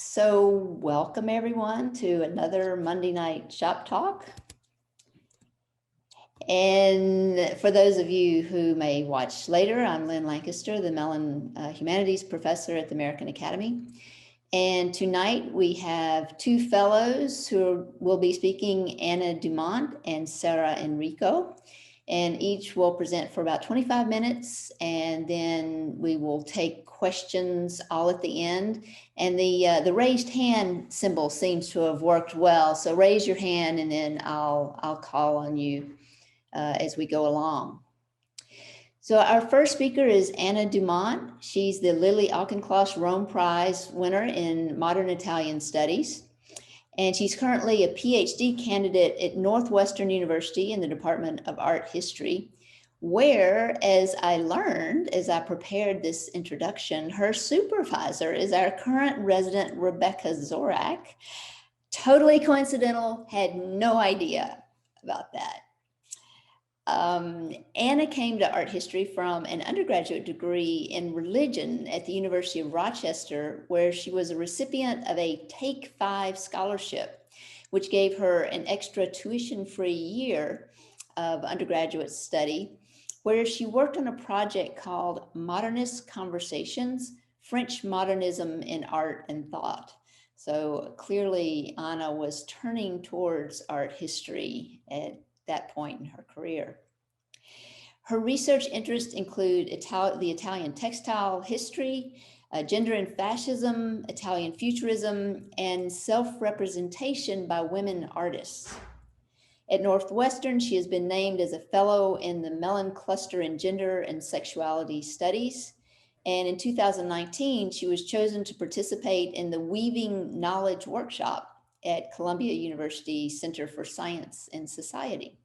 So welcome everyone to another Monday night shop talk. And for those of you who may watch later, I'm Lynn Lancaster, the Mellon Humanities Professor at the American Academy. And tonight we have two fellows who will be speaking, Anna Dumont and Sara Enrico. And each will present for about 25 minutes, and then we will take questions all at the end. And the raised hand symbol seems to have worked well. So raise your hand, and then I'll call on you as we go along. So our first speaker is Anna Dumont. She's the Lily Auchincloss Rome Prize winner in Modern Italian Studies. And she's currently a PhD candidate at Northwestern University in the Department of Art History, where, as I learned as I prepared this introduction, her supervisor is our current resident, Rebecca Zorak. Totally coincidental, had no idea about that. Anna came to art history from an undergraduate degree in religion at the University of Rochester, where she was a recipient of a Take 5 scholarship, which gave her an extra tuition-free year of undergraduate study, where she worked on a project called Modernist Conversations, French Modernism in Art and Thought. So clearly Anna was turning towards art history at that point in her career. Her research interests include the Italian textile history, gender and fascism, Italian futurism, and self-representation by women artists. At Northwestern, she has been named as a fellow in the Mellon Cluster in Gender and Sexuality Studies. And in 2019, she was chosen to participate in the Weaving Knowledge Workshop at Columbia University Center for Science and Society.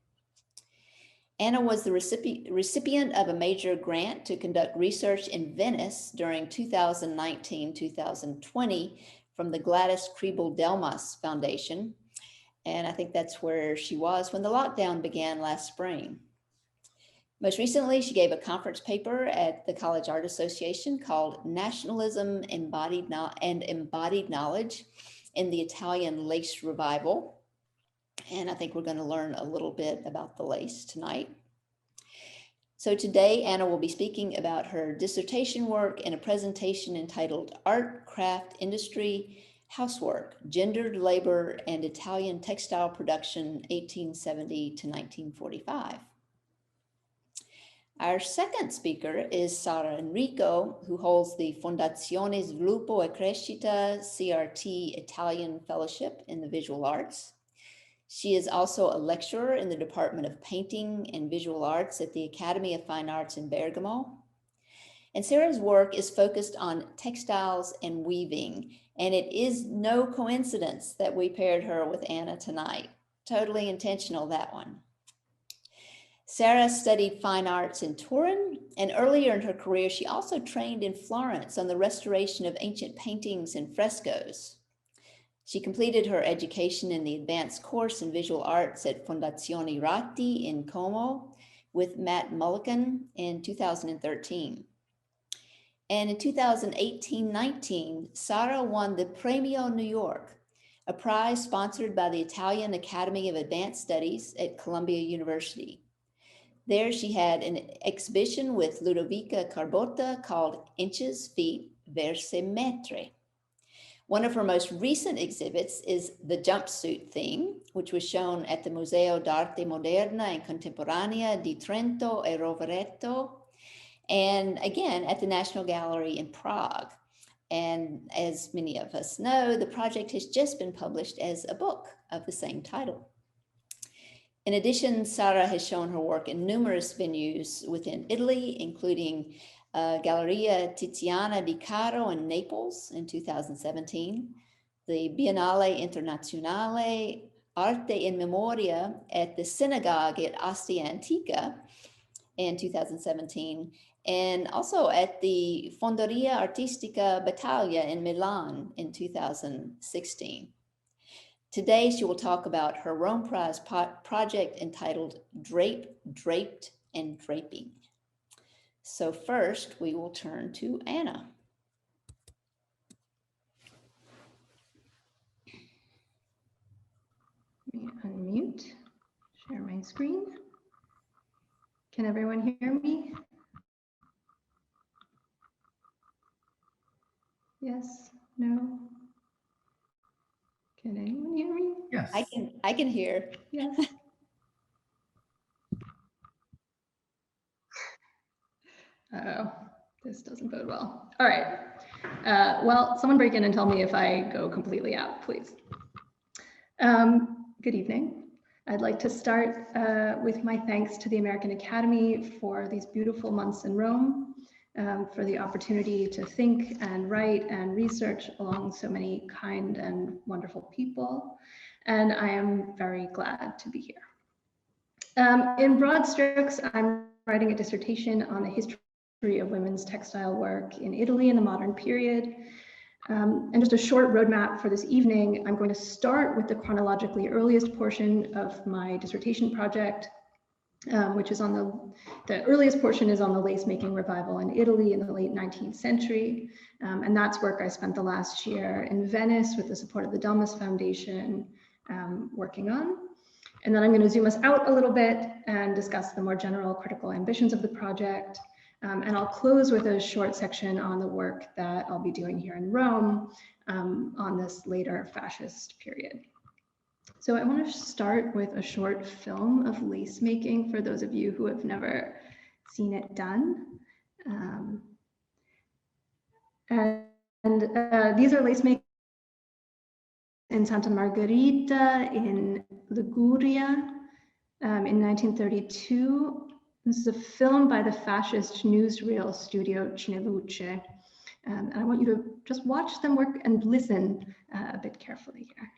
Anna was the recipient of a major grant to conduct research in Venice during 2019-2020 from the Gladys Kriebel-Delmas Foundation. And I think that's where she was when the lockdown began last spring. Most recently, she gave a conference paper at the College Art Association called Nationalism and Embodied Knowledge in the Italian Lace Revival. And I think we're going to learn a little bit about the lace tonight. So today, Anna will be speaking about her dissertation work in a presentation entitled Art, Craft, Industry, Housework, Gendered Labor, and Italian Textile Production, 1870 to 1945. Our second speaker is Sara Enrico, who holds the Fondazione Sviluppo e Crescita CRT Italian Fellowship in the Visual Arts. She is also a lecturer in the Department of Painting and Visual Arts at the Academy of Fine Arts in Bergamo. And Sara's work is focused on textiles and weaving, and it is no coincidence that we paired her with Anna tonight. Totally intentional, that one. Sara studied fine arts in Turin, and earlier in her career, she also trained in Florence on the restoration of ancient paintings and frescoes. She completed her education in the advanced course in visual arts at Fondazione Ratti in Como with Matt Mullican in 2013. And in 2018-19, Sara won the Premio New York, a prize sponsored by the Italian Academy of Advanced Studies at Columbia University. There she had an exhibition with Ludovica Carbotta called Inches, Feet, Verse, Metre. One of her most recent exhibits is the jumpsuit theme, which was shown at the Museo d'Arte Moderna e Contemporanea di Trento e Rovereto, and again at the National Gallery in Prague. And as many of us know, the project has just been published as a book of the same title. In addition, Sara has shown her work in numerous venues within Italy, including Galleria Tiziana di Caro in Naples in 2017, the Biennale Internazionale Arte in Memoria at the Synagogue at Ostia Antica in 2017, and also at the Fonderia Artistica Battaglia in Milan in 2016. Today, she will talk about her Rome Prize project entitled Drape, Draped, and Draping. So first, we will turn to Anna. Let me unmute, share my screen. Can everyone hear me? Yes, no? Can anyone hear me? Yes. I can hear. Yes. Oh, this doesn't bode well. All right. Well, someone break in and tell me if I go completely out, please. Good evening. I'd like to start with my thanks to the American Academy for these beautiful months in Rome, for the opportunity to think and write and research along so many kind and wonderful people. And I am very glad to be here. In broad strokes, I'm writing a dissertation on the history of women's textile work in Italy in the modern period. And just a short roadmap for this evening, I'm going to start with the chronologically earliest portion of my dissertation project, which is on the earliest portion is on the lace making revival in Italy in the late 19th century. And that's work I spent the last year in Venice with the support of the Domus Foundation working on. And then I'm going to zoom us out a little bit and discuss the more general critical ambitions of the project. And I'll close with a short section on the work that I'll be doing here in Rome on this later fascist period. So I want to start with a short film of lace making for those of you who have never seen it done. These are lace makers in Santa Margherita in Liguria in 1932. This is a film by the fascist newsreel studio Cineluce. And I want you to just watch them work and listen a bit carefully here.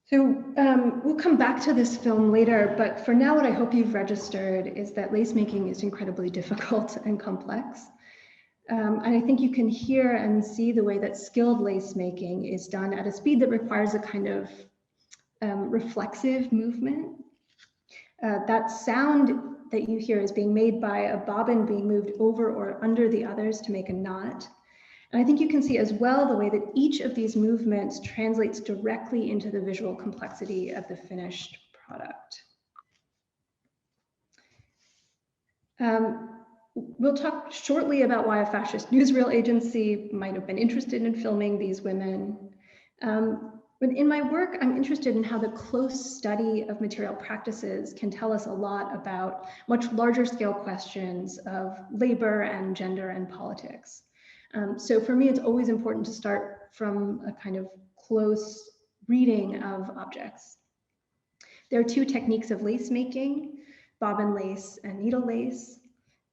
So we'll come back to this film later, but for now, what I hope you've registered is that lace making is incredibly difficult and complex. And I think you can hear and see the way that skilled lace making is done at a speed that requires a kind of reflexive movement. That sound that you hear is being made by a bobbin being moved over or under the others to make a knot. And I think you can see as well the way that each of these movements translates directly into the visual complexity of the finished product. We'll talk shortly about why a fascist newsreel agency might have been interested in filming these women. But in my work, I'm interested in how the close study of material practices can tell us a lot about much larger scale questions of labor and gender and politics. So for me, it's always important to start from a kind of close reading of objects. There are two techniques of lace making, bobbin lace and needle lace.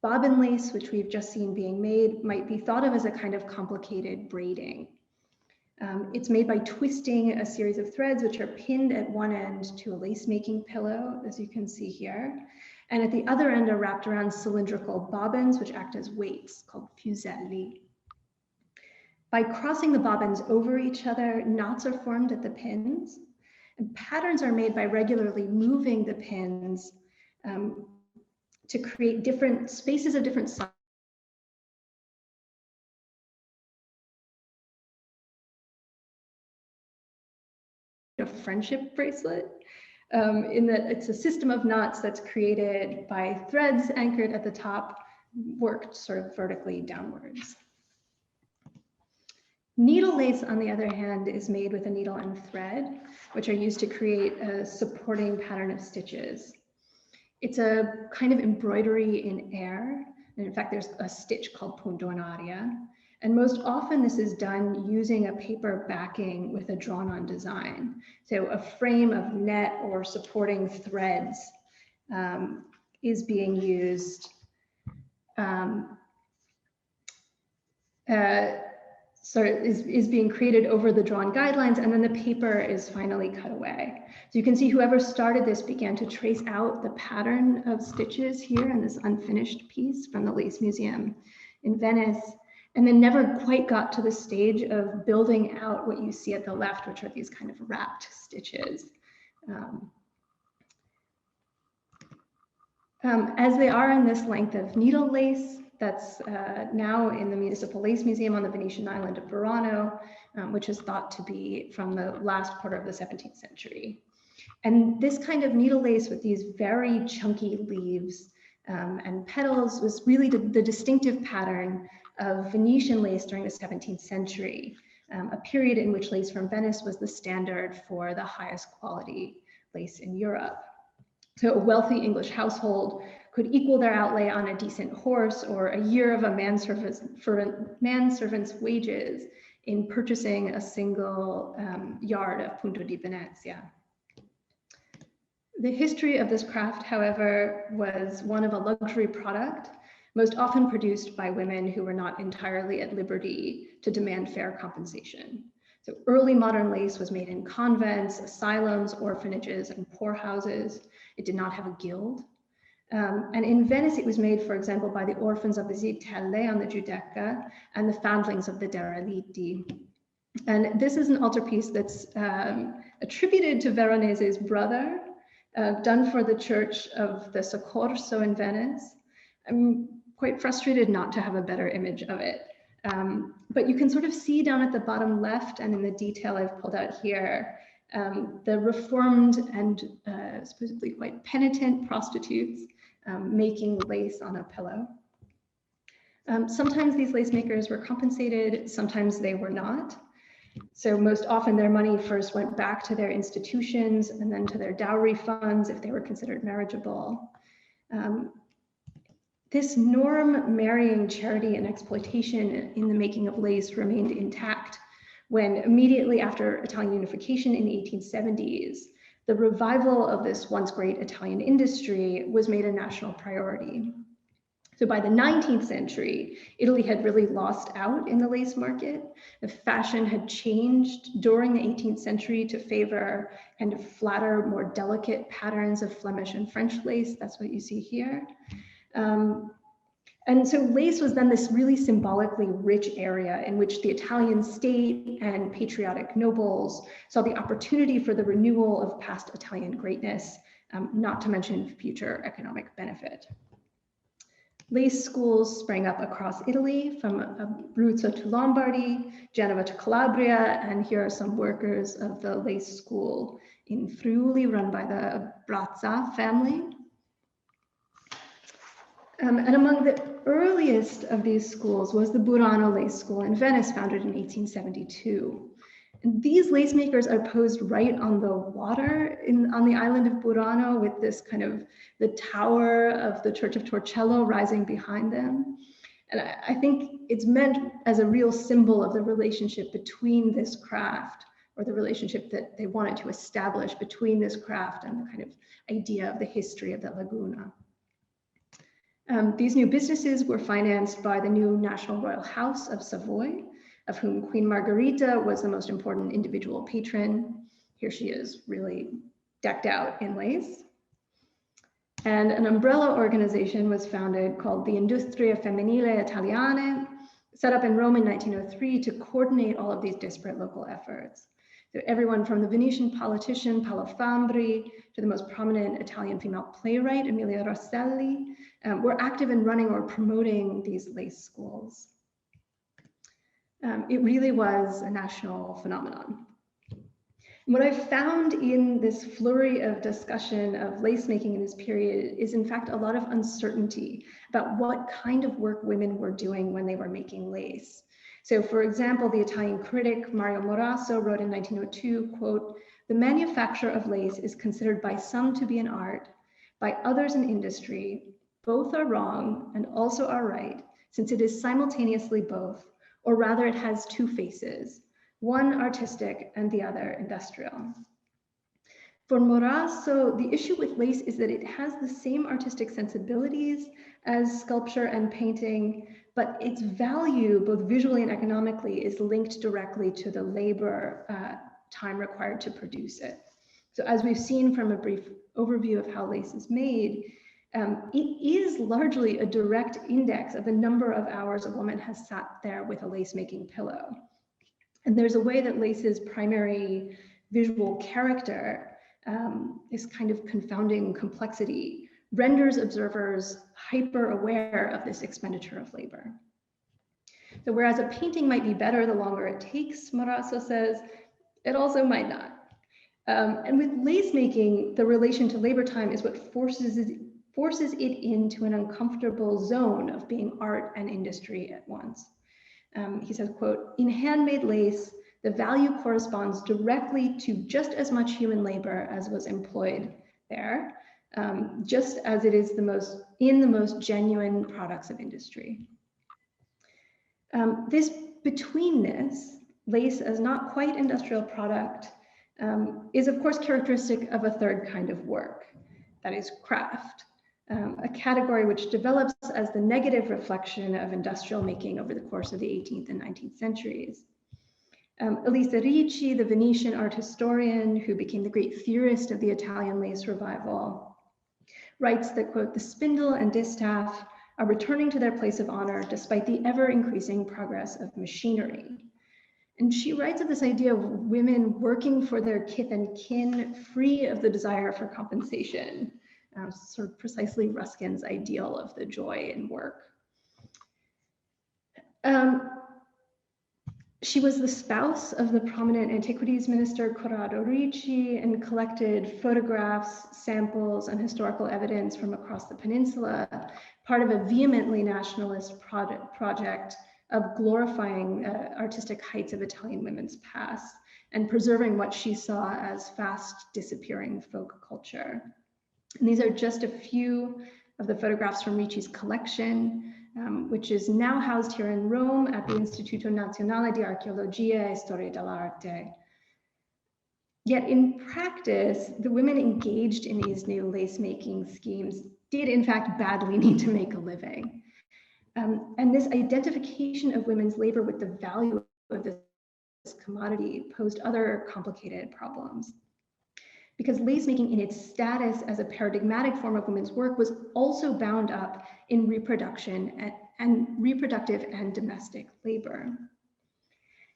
Bobbin lace, which we've just seen being made, might be thought of as a kind of complicated braiding. It's made by twisting a series of threads which are pinned at one end to a lace making pillow, as you can see here. And at the other end are wrapped around cylindrical bobbins, which act as weights called fuselli. By crossing the bobbins over each other, knots are formed at the pins, and patterns are made by regularly moving the pins to create different spaces of different sizes. A friendship bracelet, in that it's a system of knots that's created by threads anchored at the top, worked sort of vertically downwards. Needle lace, on the other hand, is made with a needle and thread, which are used to create a supporting pattern of stitches. It's a kind of embroidery in air. And in fact, there's a stitch called punto in aria. And most often this is done using a paper backing with a drawn on design. So a frame of net or supporting threads is being used. is being created over the drawn guidelines, and then the paper is finally cut away. So you can see whoever started this began to trace out the pattern of stitches here in this unfinished piece from the Lace Museum in Venice, and then never quite got to the stage of building out what you see at the left, which are these kind of wrapped stitches. As they are in this length of needle lace, that's now in the Municipal Lace Museum on the Venetian island of Burano, which is thought to be from the last quarter of the 17th century. And this kind of needle lace with these very chunky leaves and petals was really the distinctive pattern of Venetian lace during the 17th century, a period in which lace from Venice was the standard for the highest quality lace in Europe. So a wealthy English household could equal their outlay on a decent horse or a year of a manservant's wages in purchasing a single yard of Punto di Venezia. The history of this craft, however, was one of a luxury product, most often produced by women who were not entirely at liberty to demand fair compensation. So early modern lace was made in convents, asylums, orphanages, and poorhouses. It did not have a guild. And in Venice, it was made, for example, by the orphans of the Zitelle on the Giudecca and the foundlings of the Derelitti. And this is an altarpiece that's attributed to Veronese's brother, done for the Church of the Soccorso in Venice. I'm quite frustrated not to have a better image of it. But you can sort of see down at the bottom left and in the detail I've pulled out here, the reformed and supposedly quite penitent prostitutes making lace on a pillow. Sometimes these lace makers were compensated, sometimes they were not. So most often their money first went back to their institutions and then to their dowry funds if they were considered marriageable. This norm marrying charity and exploitation in the making of lace remained intact when immediately after Italian unification in the 1870s, the revival of this once great Italian industry was made a national priority. So by the 19th century, Italy had really lost out in the lace market. The fashion had changed during the 18th century to favor kind of flatter, more delicate patterns of Flemish and French lace. That's what you see here. And so lace was then this really symbolically rich area in which the Italian state and patriotic nobles saw the opportunity for the renewal of past Italian greatness, not to mention future economic benefit. Lace schools sprang up across Italy, from Abruzzo to Lombardy, Genova to Calabria, and here are some workers of the lace school in Friuli run by the Brazza family. And among the earliest of these schools was the Burano Lace School in Venice, founded in 1872. And these lace makers are posed right on the water on the island of Burano with this kind of the tower of the Church of Torcello rising behind them. And I think it's meant as a real symbol of the relationship between this craft, or the relationship that they wanted to establish between this craft and the kind of idea of the history of the Laguna. These new businesses were financed by the new National Royal House of Savoy, of whom Queen Margherita was the most important individual patron. Here she is, really decked out in lace. And an umbrella organization was founded called the Industrie Femminile Italiane, set up in Rome in 1903 to coordinate all of these disparate local efforts. So everyone from the Venetian politician Paolo Fambri to the most prominent Italian female playwright Emilia Rosselli were active in running or promoting these lace schools. It really was a national phenomenon. What I've found in this flurry of discussion of lace making in this period is in fact a lot of uncertainty about what kind of work women were doing when they were making lace. So for example, the Italian critic Mario Morasso wrote in 1902, quote, "The manufacture of lace is considered by some to be an art, by others an industry. Both are wrong and also are right, since it is simultaneously both, or rather it has two faces, one artistic and the other industrial." For Morasso, the issue with lace is that it has the same artistic sensibilities as sculpture and painting, but its value, both visually and economically, is linked directly to the labor time required to produce it. So as we've seen from a brief overview of how lace is made, it is largely a direct index of the number of hours a woman has sat there with a lace-making pillow. And there's a way that lace's primary visual character, this kind of confounding complexity, renders observers hyper-aware of this expenditure of labor. So whereas a painting might be better the longer it takes, Morasso says, it also might not. And with lace making, the relation to labor time is what forces it into an uncomfortable zone of being art and industry at once. He says, quote, "In handmade lace, the value corresponds directly to just as much human labor as was employed there, just as it is in the most genuine products of industry." This betweenness, lace as not quite industrial product, is of course characteristic of a third kind of work, that is craft, a category which develops as the negative reflection of industrial making over the course of the 18th and 19th centuries. Elisa Ricci, the Venetian art historian who became the great theorist of the Italian lace revival, writes that, quote, "The spindle and distaff are returning to their place of honor despite the ever-increasing progress of machinery." And she writes of this idea of women working for their kith and kin, free of the desire for compensation, sort of precisely Ruskin's ideal of the joy in work. She was the spouse of the prominent antiquities minister Corrado Ricci and collected photographs, samples, and historical evidence from across the peninsula, part of a vehemently nationalist project of glorifying artistic heights of Italian women's past and preserving what she saw as fast disappearing folk culture. And these are just a few of the photographs from Ricci's collection, which is now housed here in Rome at the Istituto Nazionale di Archeologia e Storia dell'Arte. Yet in practice, the women engaged in these new lace-making schemes did in fact badly need to make a living. And this identification of women's labor with the value of this commodity posed other complicated problems. Because lace making in its status as a paradigmatic form of women's work was also bound up in reproduction and reproductive and domestic labor.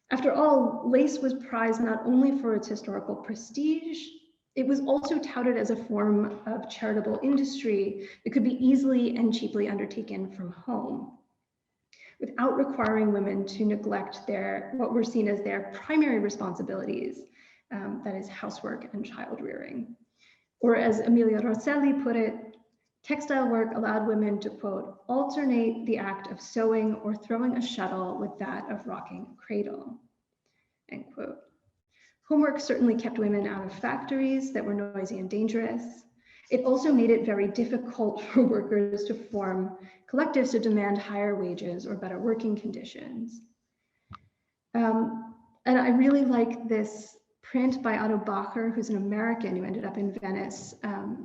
After all, lace was prized not only for its historical prestige, it was also touted as a form of charitable industry that could be easily and cheaply undertaken from home, without requiring women to neglect what were seen as their primary responsibilities, that is housework and child rearing. Or as Emilia Rosselli put it, textile work allowed women to, quote, "alternate the act of sewing or throwing a shuttle with that of rocking a cradle," end quote. Homework certainly kept women out of factories that were noisy and dangerous. It also made it very difficult for workers to form collectives to demand higher wages or better working conditions. And I really like this print by Otto Bacher, who's an American who ended up in Venice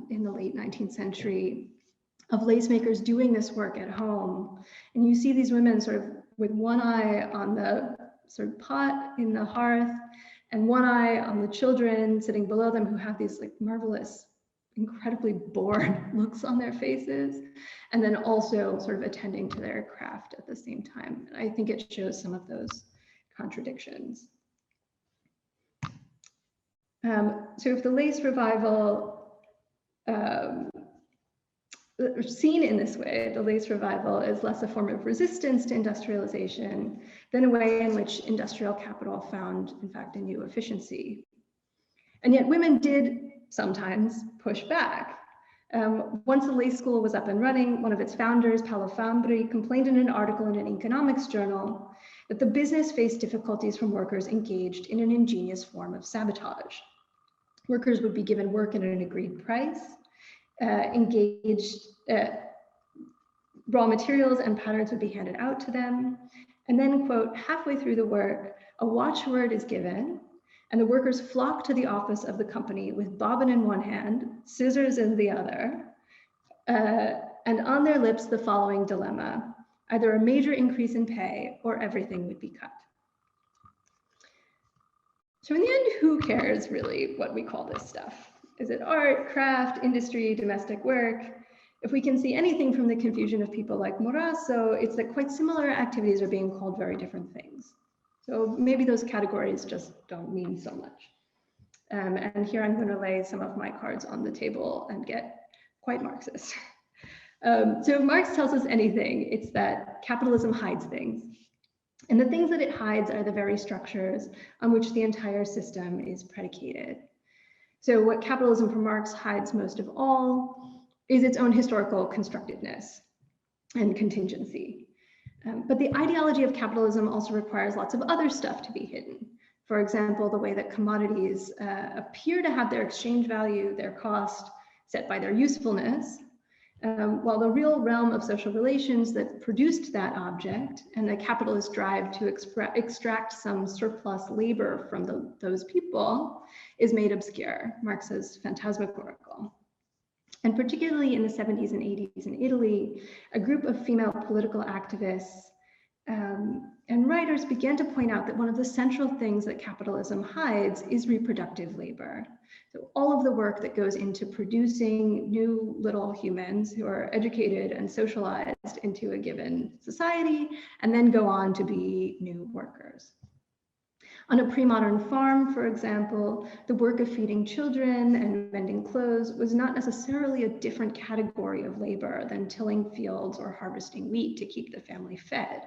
in the late 19th century, of lace makers doing this work at home. And you see these women sort of with one eye on the sort of pot in the hearth and one eye on the children sitting below them who have these like marvelous, incredibly bored looks on their faces, and then also sort of attending to their craft at the same time. And I think it shows some of those contradictions. So if the lace revival, seen in this way, the lace revival is less a form of resistance to industrialization than a way in which industrial capital found, in fact, a new efficiency. And yet women did sometimes push back. Once the lace school was up and running, one of its founders, Paolo Fambri, complained in an article in an economics journal that the business faced difficulties from workers engaged in an ingenious form of sabotage. Workers would be given work at an agreed price, raw materials and patterns would be handed out to them. And then, quote, halfway through the work, a watchword is given and the workers flock to the office of the company with bobbin in one hand, scissors in the other, and on their lips the following dilemma: either a major increase in pay or everything would be cut. So in the end, who cares really what we call this stuff? Is it art, craft, industry, domestic work? If we can see anything from the confusion of people like Morasso, it's that quite similar activities are being called very different things. So maybe those categories just don't mean so much. And here I'm going to lay some of my cards on the table and get quite Marxist. So if Marx tells us anything, it's that capitalism hides things. And the things that it hides are the very structures on which the entire system is predicated. So what capitalism for Marx hides most of all is its own historical constructedness and contingency. But the ideology of capitalism also requires lots of other stuff to be hidden. For example, the way that commodities appear to have their exchange value, their cost, set by their usefulness, while the real realm of social relations that produced that object and the capitalist drive to extract some surplus labor from those people is made obscure. Marx says phantasmagorical. And particularly in the 70s and 80s in Italy, a group of female political activists and writers began to point out that one of the central things that capitalism hides is reproductive labor. So all of the work that goes into producing new little humans who are educated and socialized into a given society and then go on to be new workers. On a pre-modern farm, for example, the work of feeding children and mending clothes was not necessarily a different category of labor than tilling fields or harvesting wheat to keep the family fed.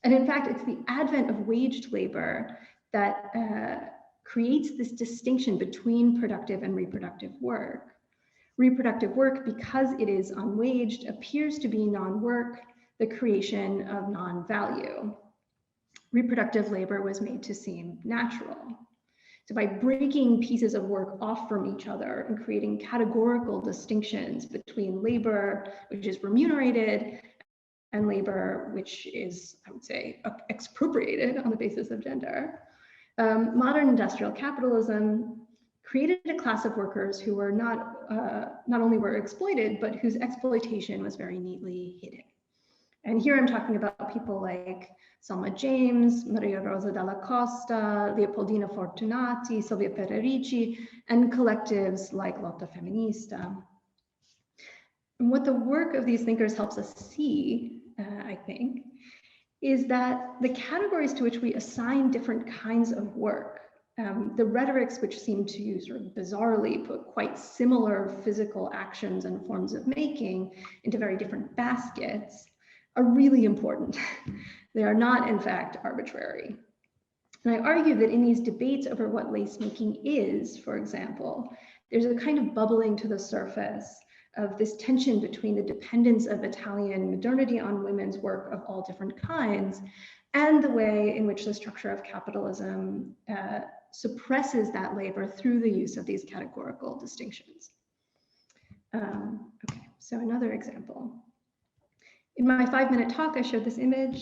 And in fact, it's the advent of waged labor that creates this distinction between productive and reproductive work. Reproductive work, because it is unwaged, appears to be non-work, the creation of non-value. Reproductive labor was made to seem natural. So by breaking pieces of work off from each other and creating categorical distinctions between labor, which is remunerated, and labor, which is, I would say, expropriated on the basis of gender, modern industrial capitalism created a class of workers who were not only were exploited, but whose exploitation was very neatly hidden. And here I'm talking about people like Selma James, Maria Rosa Dalla Costa, Leopoldina Fortunati, Silvia Pererici, and collectives like Lotta Femminista. And what the work of these thinkers helps us see, I think, is that the categories to which we assign different kinds of work, the rhetorics which seem to sort of bizarrely put quite similar physical actions and forms of making into very different baskets, are really important. They are not, in fact, arbitrary. And I argue that in these debates over what lace making is, for example, there's a kind of bubbling to the surface of this tension between the dependence of Italian modernity on women's work of all different kinds and the way in which the structure of capitalism suppresses that labor through the use of these categorical distinctions. Okay, so another example. In my 5-minute talk, I showed this image.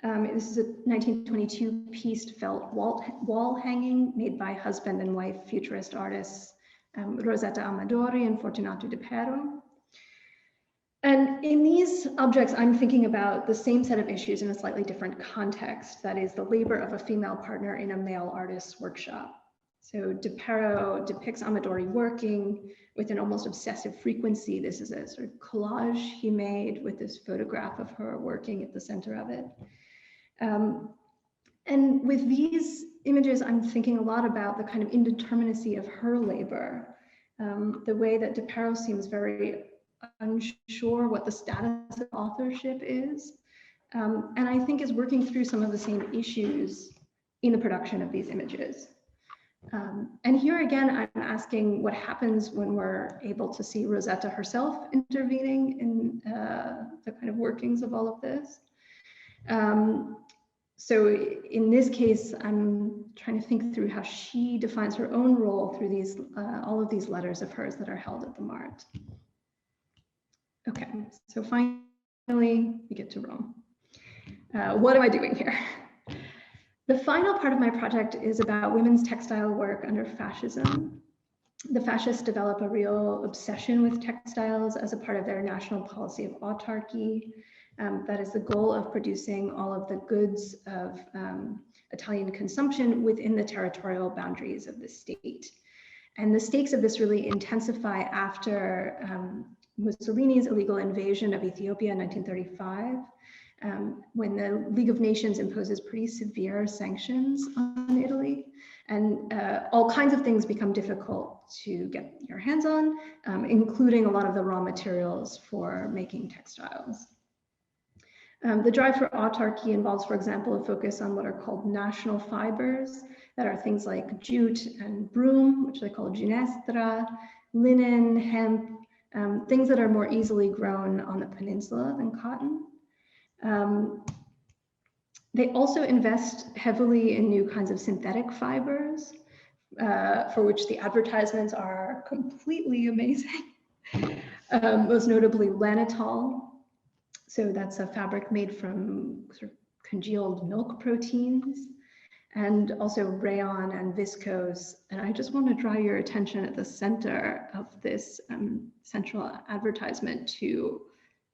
This is a 1922 pieced felt wall hanging made by husband and wife futurist artists Rosetta Amadori and Fortunato De Pero. And in these objects, I'm thinking about the same set of issues in a slightly different context. That is the labor of a female partner in a male artist's workshop. So De Pero depicts Amadori working with an almost obsessive frequency. This is a sort of collage he made with this photograph of her working at the center of it. And with these images, I'm thinking a lot about the kind of indeterminacy of her labor, the way that De Pero seems very unsure what the status of authorship is, and I think is working through some of the same issues in the production of these images. And here again, I'm asking what happens when we're able to see Rosetta herself intervening in the kind of workings of all of this. So in this case, I'm trying to think through how she defines her own role through these all of these letters of hers that are held at the Mart. Okay, so finally we get to Rome. What am I doing here? The final part of my project is about women's textile work under fascism. The fascists develop a real obsession with textiles as a part of their national policy of autarky. That is the goal of producing all of the goods of Italian consumption within the territorial boundaries of the state. And the stakes of this really intensify after Mussolini's illegal invasion of Ethiopia in 1935, when the League of Nations imposes pretty severe sanctions on Italy. And all kinds of things become difficult to get your hands on, including a lot of the raw materials for making textiles. The drive for autarky involves, for example, a focus on what are called national fibers, that are things like jute and broom, which they call ginestra, linen, hemp, things that are more easily grown on the peninsula than cotton. They also invest heavily in new kinds of synthetic fibers, for which the advertisements are completely amazing. Most notably lanitol. So that's a fabric made from sort of congealed milk proteins, and also rayon and viscose. And I just want to draw your attention at the center of this central advertisement to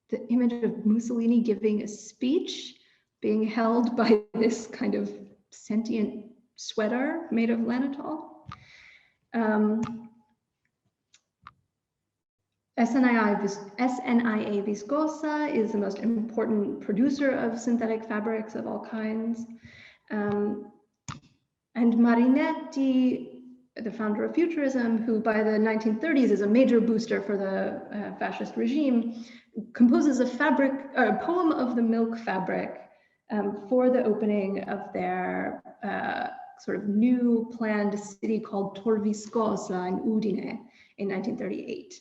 the image of Mussolini giving a speech being held by this kind of sentient sweater made of lanitol. SNIA Viscosa is the most important producer of synthetic fabrics of all kinds. And Marinetti, the founder of Futurism, who by the 1930s is a major booster for the fascist regime, composes a poem of the milk fabric for the opening of their sort of new planned city called Tor Viscosa in Udine in 1938.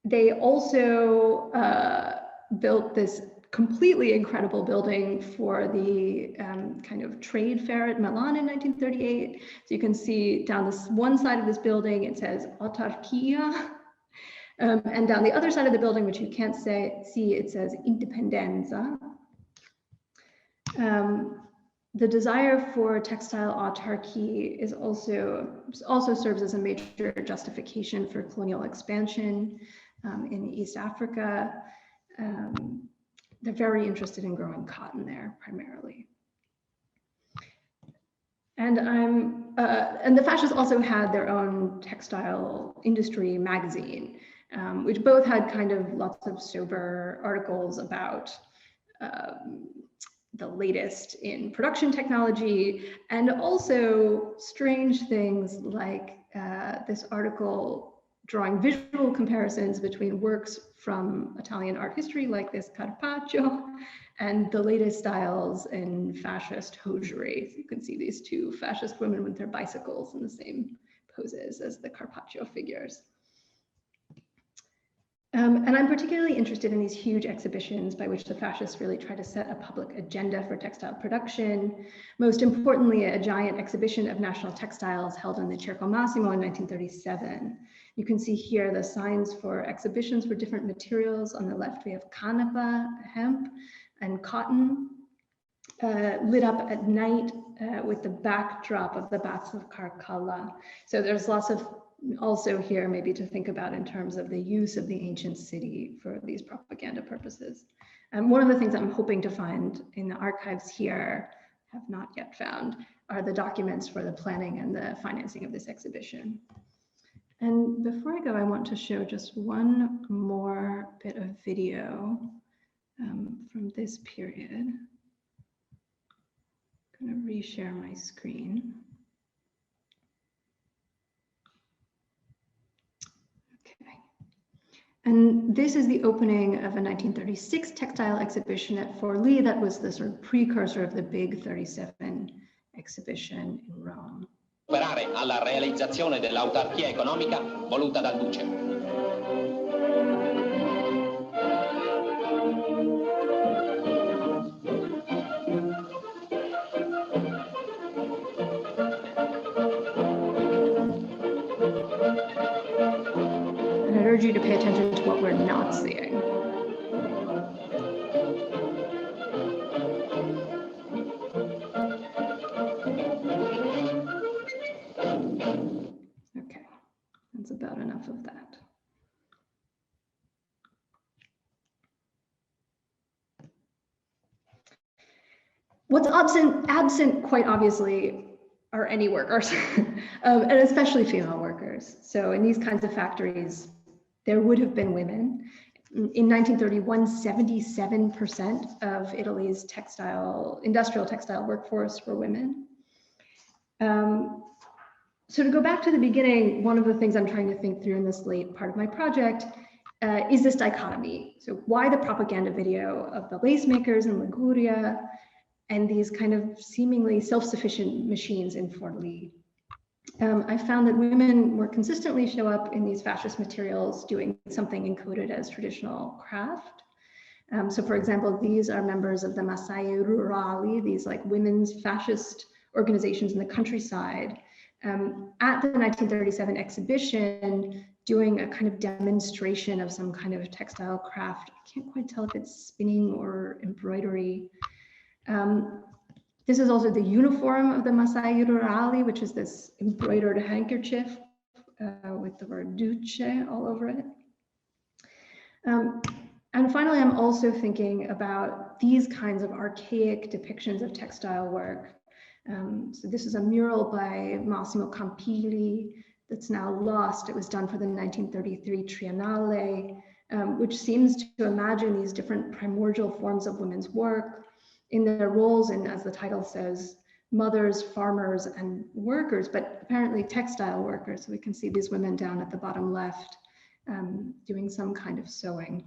They also built this completely incredible building for the kind of trade fair at Milan in 1938. So you can see down this one side of this building, it says autarkia. And down the other side of the building, which you can't see, it says indipendenza. The desire for textile autarky is also serves as a major justification for colonial expansion in East Africa. They're very interested in growing cotton there primarily. And the fascists also had their own textile industry magazine, which both had kind of lots of sober articles about the latest in production technology, and also strange things like this article drawing visual comparisons between works from Italian art history, like this Carpaccio, and the latest styles in fascist hosiery. So you can see these two fascist women with their bicycles in the same poses as the Carpaccio figures. And I'm particularly interested in these huge exhibitions by which the fascists really try to set a public agenda for textile production. Most importantly, a giant exhibition of national textiles held in the Circo Massimo in 1937. You can see here the signs for exhibitions for different materials. On the left, we have canapa, hemp, and cotton, lit up at night with the backdrop of the baths of Carcalla. So there's lots of also here maybe to think about in terms of the use of the ancient city for these propaganda purposes. And one of the things I'm hoping to find in the archives here, have not yet found, are the documents for the planning and the financing of this exhibition. And before I go, I want to show just one more bit of video from this period. I'm going to reshare my screen. And this is the opening of a 1936 textile exhibition at Forlì that was the sort of precursor of the big 37 exhibition in Rome. Operare alla realizzazione dell'autarchia economica voluta dal Duce. And I urge you to pay attention to what we're not seeing. Okay, that's about enough of that. What's absent quite obviously are any workers, and especially female workers. So in these kinds of factories, there would have been women. In 1931, 77% of Italy's industrial textile workforce were women. So to go back to the beginning, one of the things I'm trying to think through in this late part of my project is this dichotomy. So why the propaganda video of the lace makers in Liguria and these kind of seemingly self-sufficient machines in Forlì? I found that women more consistently show up in these fascist materials doing something encoded as traditional craft. So for example, these are members of the Masai Rurali, these like women's fascist organizations in the countryside, at the 1937 exhibition, doing a kind of demonstration of some kind of textile craft. I can't quite tell if it's spinning or embroidery. This is also the uniform of the Masai Rurali, which is this embroidered handkerchief with the word duce all over it. And finally, I'm also thinking about these kinds of archaic depictions of textile work. So this is a mural by Massimo Campilli that's now lost. It was done for the 1933 Triennale, which seems to imagine these different primordial forms of women's work in their roles, and as the title says, mothers, farmers, and workers, but apparently textile workers. So we can see these women down at the bottom left doing some kind of sewing.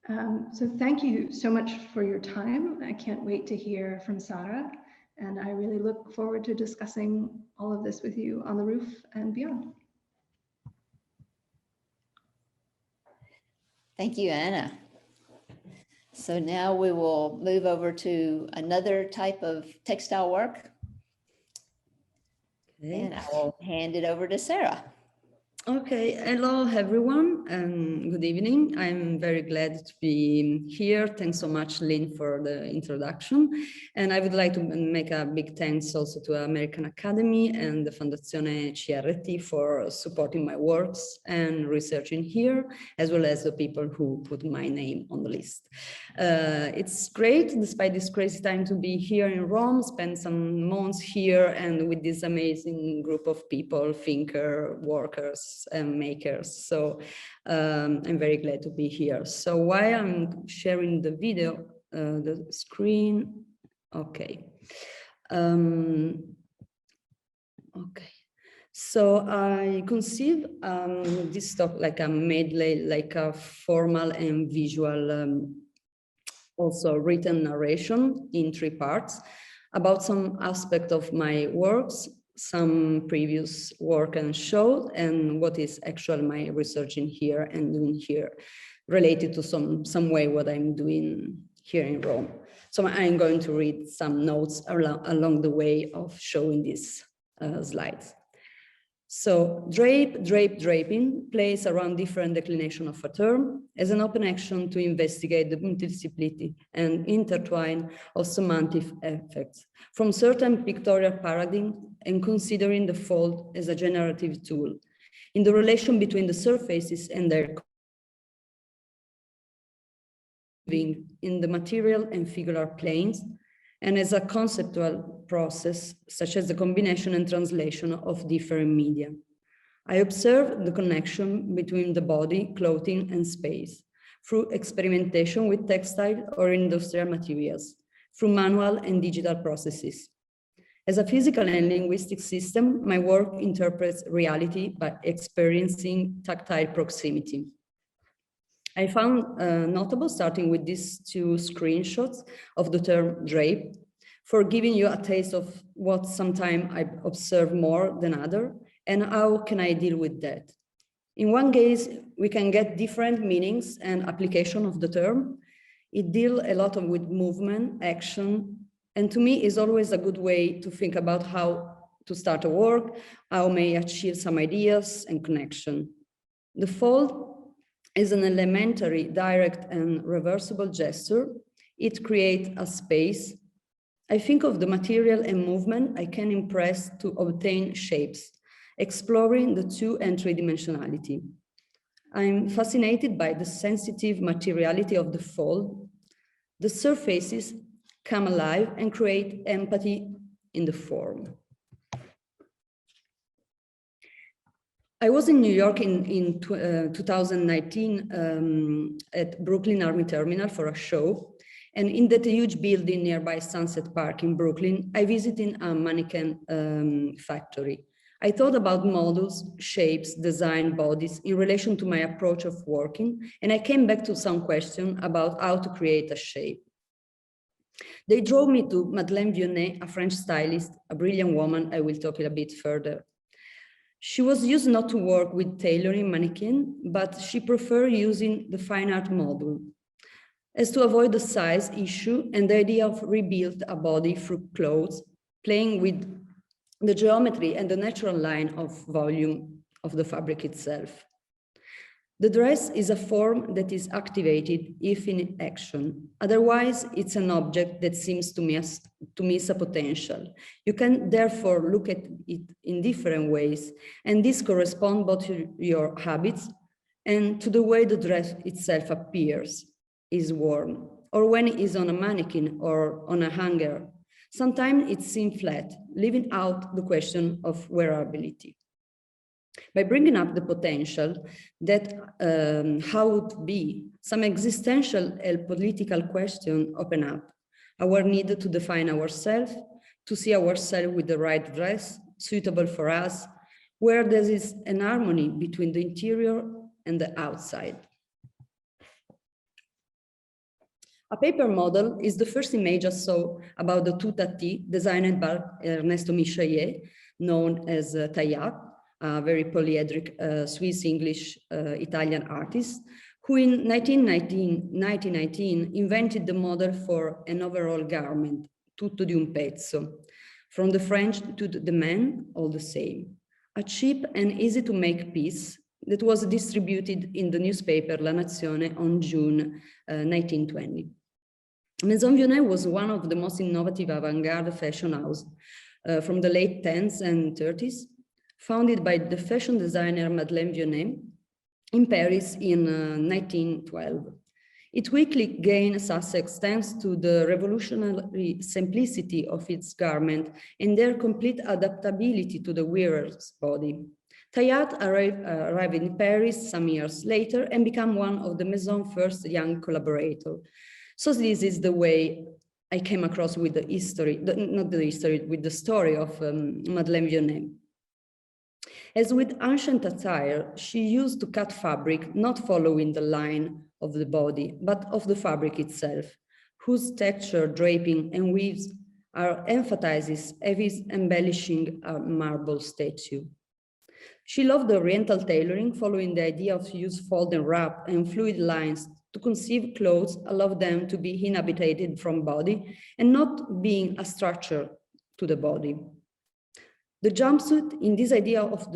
So thank you so much for your time. I can't wait to hear from Sara, and I really look forward to discussing all of this with you on the roof and beyond. Thank you, Anna. So now we will move over to another type of textile work. Okay. And I will hand it over to Sara. Okay, hello everyone and good evening. I'm very glad to be here. Thanks so much, Lynn, for the introduction. And I would like to make a big thanks also to American Academy and the Fondazione CRT for supporting my works and researching here, as well as the people who put my name on the list. It's great, despite this crazy time, to be here in Rome, spend some months here and with this amazing group of people, thinkers, workers, and makers. So I'm very glad to be here. So while I'm sharing the video, the screen, okay. Okay. So I conceive this talk like a medley, like a formal and visual, also written narration in 3 parts about some aspect of my works, some previous work and show, and what is actually my research in here and doing here, related to some way what I'm doing here in Rome. So I'm going to read some notes along the way of showing these slides. So draping plays around different declination of a term as an open action to investigate the multiplicity and intertwine of semantic effects from certain pictorial paradigm and considering the fold as a generative tool in the relation between the surfaces and their in the material and figural planes, and as a conceptual process, such as the combination and translation of different media. I observe the connection between the body, clothing, and space through experimentation with textile or industrial materials, through manual and digital processes. As a physical and linguistic system, my work interprets reality by experiencing tactile proximity. I found notable, starting with these 2 screenshots of the term drape, for giving you a taste of what sometimes I observe more than other, and how can I deal with that. In one case, we can get different meanings and application of the term. It deals a lot with movement, action, and to me is always a good way to think about how to start a work, how may achieve some ideas and connection. The fold is an elementary, direct, and reversible gesture. It creates a space. I think of the material and movement I can impress to obtain shapes, exploring the 2 and 3 dimensionality. I'm fascinated by the sensitive materiality of the fold. The surfaces come alive and create empathy in the form. I was in New York in 2019 at Brooklyn Army Terminal for a show. And in that huge building nearby Sunset Park in Brooklyn, I visited a mannequin factory. I thought about models, shapes, design, bodies in relation to my approach of working, and I came back to some question about how to create a shape. They drove me to Madeleine Vionnet, a French stylist, a brilliant woman. I will talk a bit further. She was used not to work with tailoring mannequin, but she preferred using the fine art model, as to avoid the size issue and the idea of rebuild a body through clothes, playing with the geometry and the natural line of volume of the fabric itself. The dress is a form that is activated if in action. Otherwise, it's an object that seems to miss a potential. You can therefore look at it in different ways, and this corresponds both to your habits and to the way the dress itself appears, is worn, or when it is on a mannequin or on a hanger. Sometimes it's seen flat, leaving out the question of wearability. By bringing up the potential that how would be, some existential and political questions open up. Our need to define ourselves, to see ourselves with the right dress, suitable for us, where there is an harmony between the interior and the outside. A paper model is the first image I saw about the tout-à-tit designed by Ernesto Michaillet, known as Taillat, a very polyhedric Swiss-English-Italian artist, who in 1919 invented the model for an overall garment, tutto di un pezzo, from the French to the man, all the same. A cheap and easy to make piece that was distributed in the newspaper La Nazione on June 1920. Maison Vionnet was one of the most innovative avant-garde fashion houses from the late 10s and 30s, founded by the fashion designer Madeleine Vionnet in Paris in 1912. It quickly gained success thanks to the revolutionary simplicity of its garment and their complete adaptability to the wearer's body. Taillat arrived in Paris some years later and became one of the Maison's first young collaborators. So this is the way I came across with the history, with the story of Madeleine Vionnet. As with ancient attire, she used to cut fabric, not following the line of the body, but of the fabric itself, whose texture, draping, and weaves are emphasized as embellishing a marble statue. She loved the Oriental tailoring, following the idea of use fold and wrap and fluid lines to conceive clothes, allow them to be inhabited from body and not being a structure to the body. The jumpsuit, in this idea of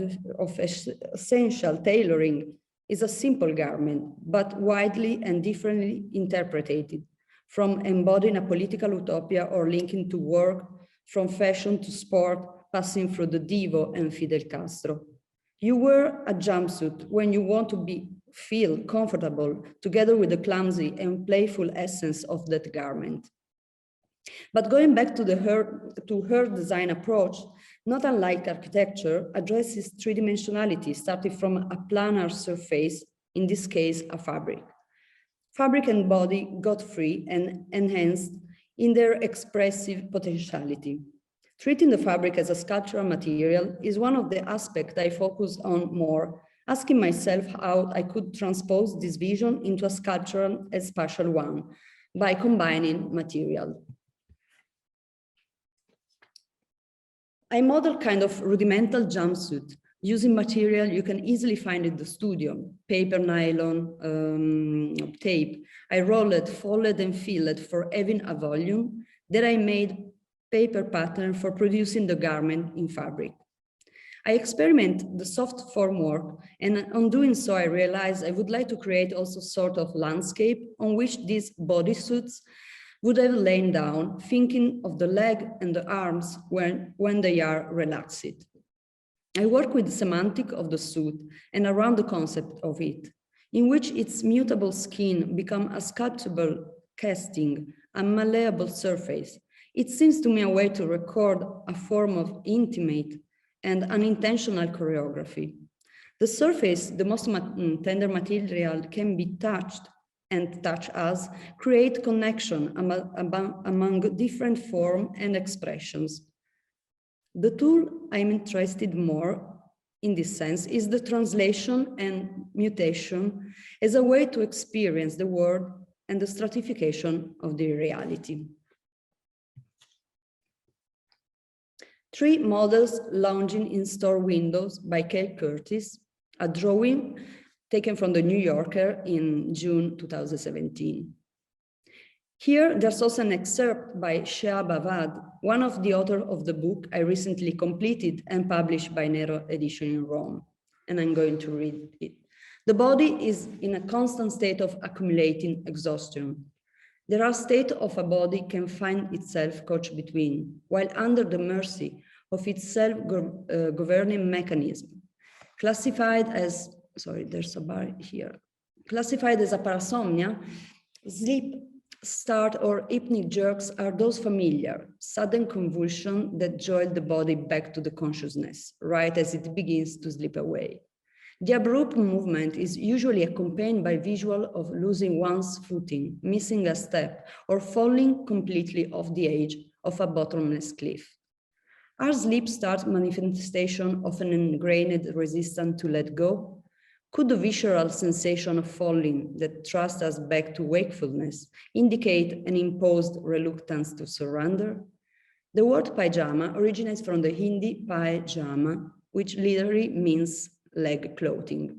essential tailoring, is a simple garment, but widely and differently interpreted, from embodying a political utopia or linking to work, from fashion to sport, passing through the Divo and Fidel Castro. You wear a jumpsuit when you want to feel comfortable together with the clumsy and playful essence of that garment. But going back to her design approach, not unlike architecture, addresses three-dimensionality starting from a planar surface, in this case, a fabric. Fabric and body got free and enhanced in their expressive potentiality. Treating the fabric as a sculptural material is one of the aspects I focused on more, asking myself how I could transpose this vision into a sculptural and spatial one by combining material. I modeled kind of rudimental jumpsuit using material you can easily find in the studio, paper, nylon, tape. I rolled, folded, and filled for having a volume. Then I made paper pattern for producing the garment in fabric. I experiment the soft form work, and on doing so, I realized I would like to create also sort of landscape on which these bodysuits would have lain down, thinking of the leg and the arms when they are relaxed. I work with the semantic of the suit and around the concept of it, in which its mutable skin become a sculptable casting, a malleable surface. It seems to me a way to record a form of intimate and unintentional choreography. The surface, the most tender material, can be touched and touch us, create connection among different forms and expressions. The tool I'm interested more in this sense is the translation and mutation as a way to experience the world and the stratification of the reality. 3 models lounging in store windows by Kay Curtis, a drawing taken from the New Yorker in June 2017. Here, there's also an excerpt by Shehab Avad, one of the authors of the book I recently completed and published by Nero Edition in Rome, and I'm going to read it. The body is in a constant state of accumulating exhaustion. There are states of a body can find itself caught between, while under the mercy of its self-governing mechanism, classified as, sorry, there's a bar here, classified as a parasomnia, sleep, start, or hypnic jerks are those familiar, sudden convulsions that jolt the body back to the consciousness, right as it begins to slip away. The abrupt movement is usually accompanied by visual of losing one's footing, missing a step, or falling completely off the edge of a bottomless cliff. Are sleep start manifestation of an ingrained resistance to let go? Could the visceral sensation of falling that thrusts us back to wakefulness indicate an imposed reluctance to surrender? The word pajama originates from the Hindi pajama, which literally means leg clothing.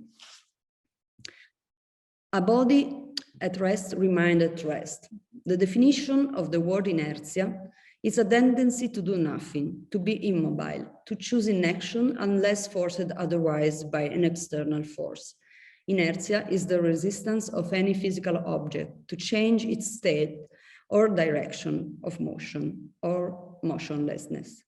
A body at rest remains at rest. The definition of the word inertia is a tendency to do nothing, to be immobile, to choose inaction unless forced otherwise by an external force. Inertia is the resistance of any physical object to change its state or direction of motion or motionlessness.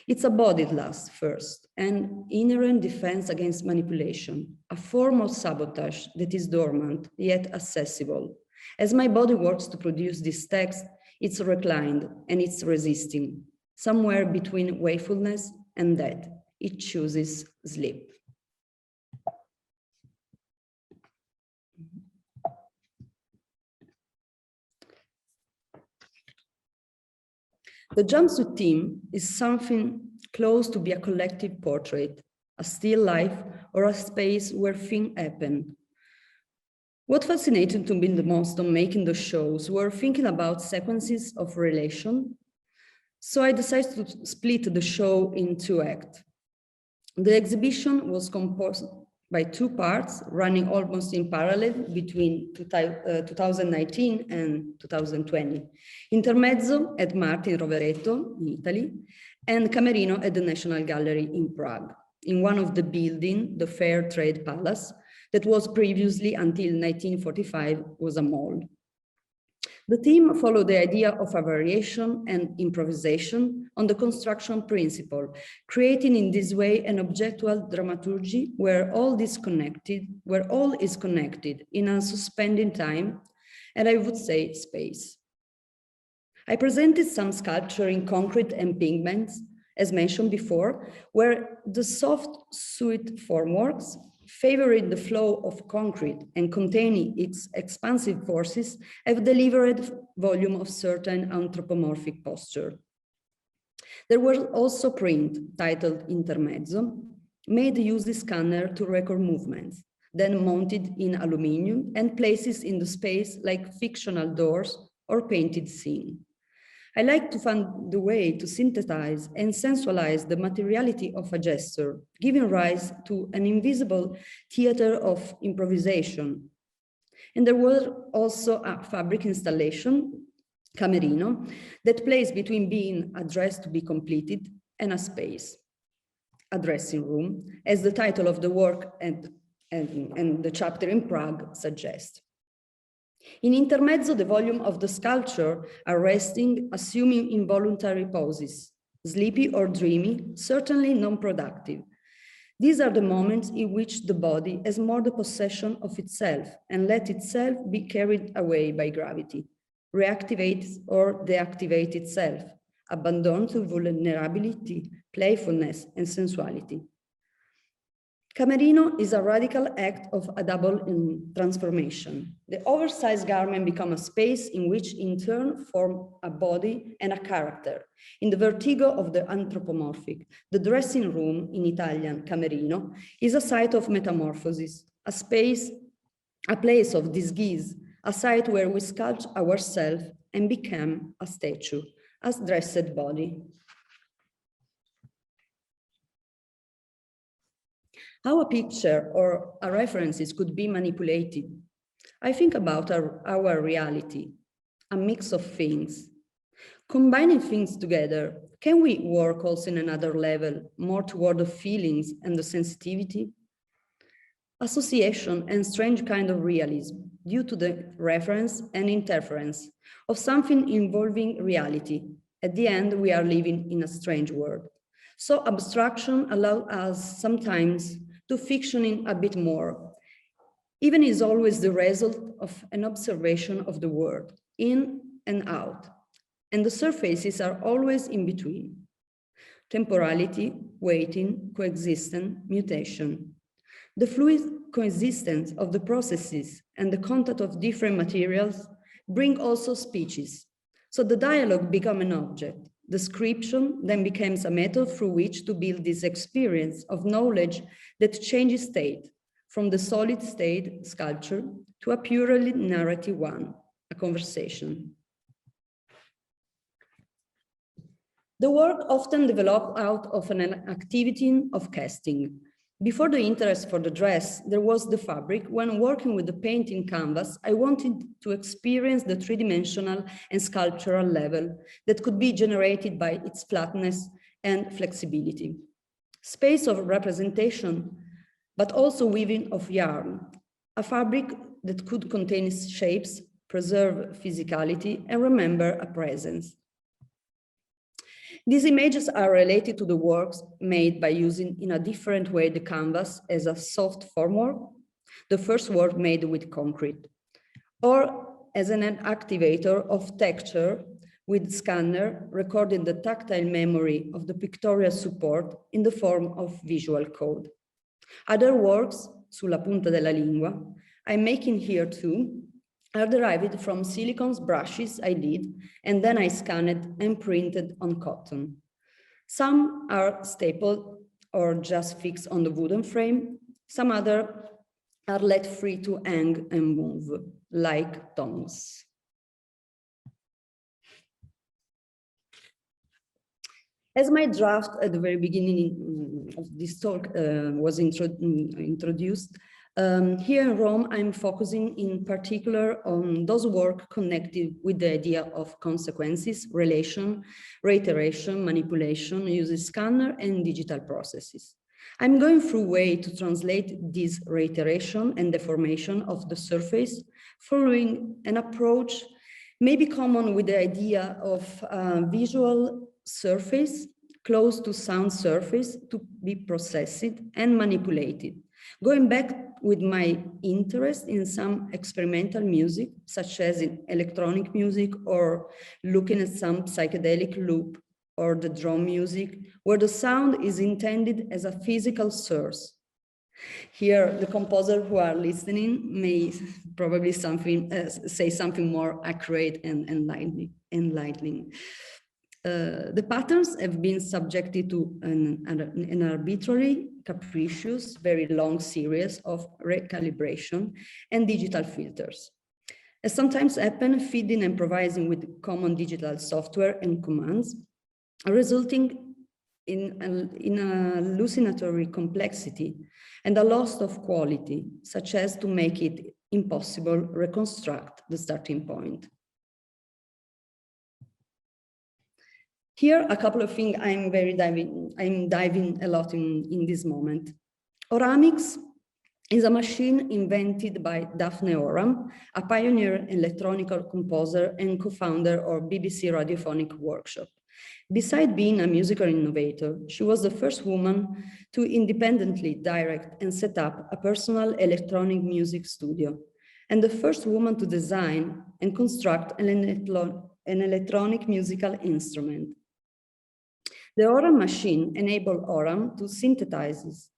It's a bodied lust first, an inherent defense against manipulation, a form of sabotage that is dormant yet accessible. As my body works to produce this text, it's reclined and it's resisting. Somewhere between wakefulness and death, it chooses sleep. The jumpsuit theme is something close to be a collective portrait, a still life, or a space where things happen. What fascinated me the most on making the shows were thinking about sequences of relation. So I decided to split the show in 2 acts. The exhibition was composed by 2 parts running almost in parallel between 2019 and 2020. Intermezzo at Martin Rovereto in Italy and Camerino at the National Gallery in Prague, in one of the buildings, the Fair Trade Palace, that was previously, until 1945, was a mall. The theme followed the idea of a variation and improvisation on the construction principle, creating in this way an objectual dramaturgy where all is connected in a suspended time, and I would say space. I presented some sculpture in concrete and pigments, as mentioned before, where the soft, sweet formworks, favoring the flow of concrete and containing its expansive forces, have delivered volume of certain anthropomorphic posture. There was also print titled Intermezzo, made using scanner to record movements, then mounted in aluminum and places in the space like fictional doors or painted scene. I like to find the way to synthesize and sensualize the materiality of a gesture, giving rise to an invisible theater of improvisation. And there was also a fabric installation, Camerino, that plays between being a dress to be completed and a space, a dressing room, as the title of the work and the chapter in Prague suggests. In Intermezzo, the volume of the sculpture are resting, assuming involuntary poses, sleepy or dreamy, certainly non-productive. These are the moments in which the body has more the possession of itself and let itself be carried away by gravity. reactivates or deactivates itself, abandoned to vulnerability, playfulness, and sensuality. Camerino is a radical act of a double transformation. The oversized garment becomes a space in which in turn form a body and a character. In the vertigo of the anthropomorphic, the dressing room, in Italian camerino, is a site of metamorphosis, a place of disguise, a site where we sculpt ourselves and become a statue, a dressed body. How a picture or a references could be manipulated. I think about our reality, a mix of things. Combining things together, can we work also in another level, more toward the feelings and the sensitivity? Association and strange kind of realism due to the reference and interference of something involving reality. At the end, we are living in a strange world. So abstraction allows us sometimes to fictioning a bit more. Even is always the result of an observation of the world, in and out. And the surfaces are always in between. Temporality, waiting, coexistence, mutation. The fluid coexistence of the processes and the contact of different materials bring also speeches. So the dialogue becomes an object. Description then becomes a method through which to build this experience of knowledge that changes state, from the solid state sculpture to a purely narrative one, a conversation. The work often developed out of an activity of casting. Before the interest for the dress, there was the fabric. When working with the painting canvas, I wanted to experience the three-dimensional and sculptural level that could be generated by its flatness and flexibility. Space of representation, but also weaving of yarn, a fabric that could contain shapes, preserve physicality, and remember a presence. These images are related to the works made by using in a different way the canvas as a soft formwork, the first work made with concrete, or as an activator of texture with scanner, recording the tactile memory of the pictorial support in the form of visual code. Other works, sulla punta della lingua, I'm making here too, are derived from silicone brushes I did, and then I scanned and printed on cotton. Some are stapled or just fixed on the wooden frame. Some other are let free to hang and move, like tongues. As my draft at the very beginning of this talk was introduced, here in Rome, I'm focusing in particular on those work connected with the idea of consequences, relation, reiteration, manipulation, using scanner and digital processes. I'm going through way to translate this reiteration and deformation of the surface, following an approach maybe common with the idea of visual surface close to sound surface to be processed and manipulated. Going back with my interest in some experimental music, such as in electronic music, or looking at some psychedelic loop or the drum music, where the sound is intended as a physical source. Here, the composer who are listening may probably say something more accurate and enlightening. The patterns have been subjected to an arbitrary, capricious, very long series of recalibration and digital filters. As sometimes happen, feeding and improvising with common digital software and commands, resulting in a hallucinatory complexity and a loss of quality, such as to make it impossible to reconstruct the starting point. Here, a couple of things I'm diving a lot in this moment. Oramix is a machine invented by Daphne Oram, a pioneer electronic composer and co-founder of BBC Radiophonic Workshop. Besides being a musical innovator, she was the first woman to independently direct and set up a personal electronic music studio, and the first woman to design and construct an electronic musical instrument. The Oram machine enabled Oram to synthesize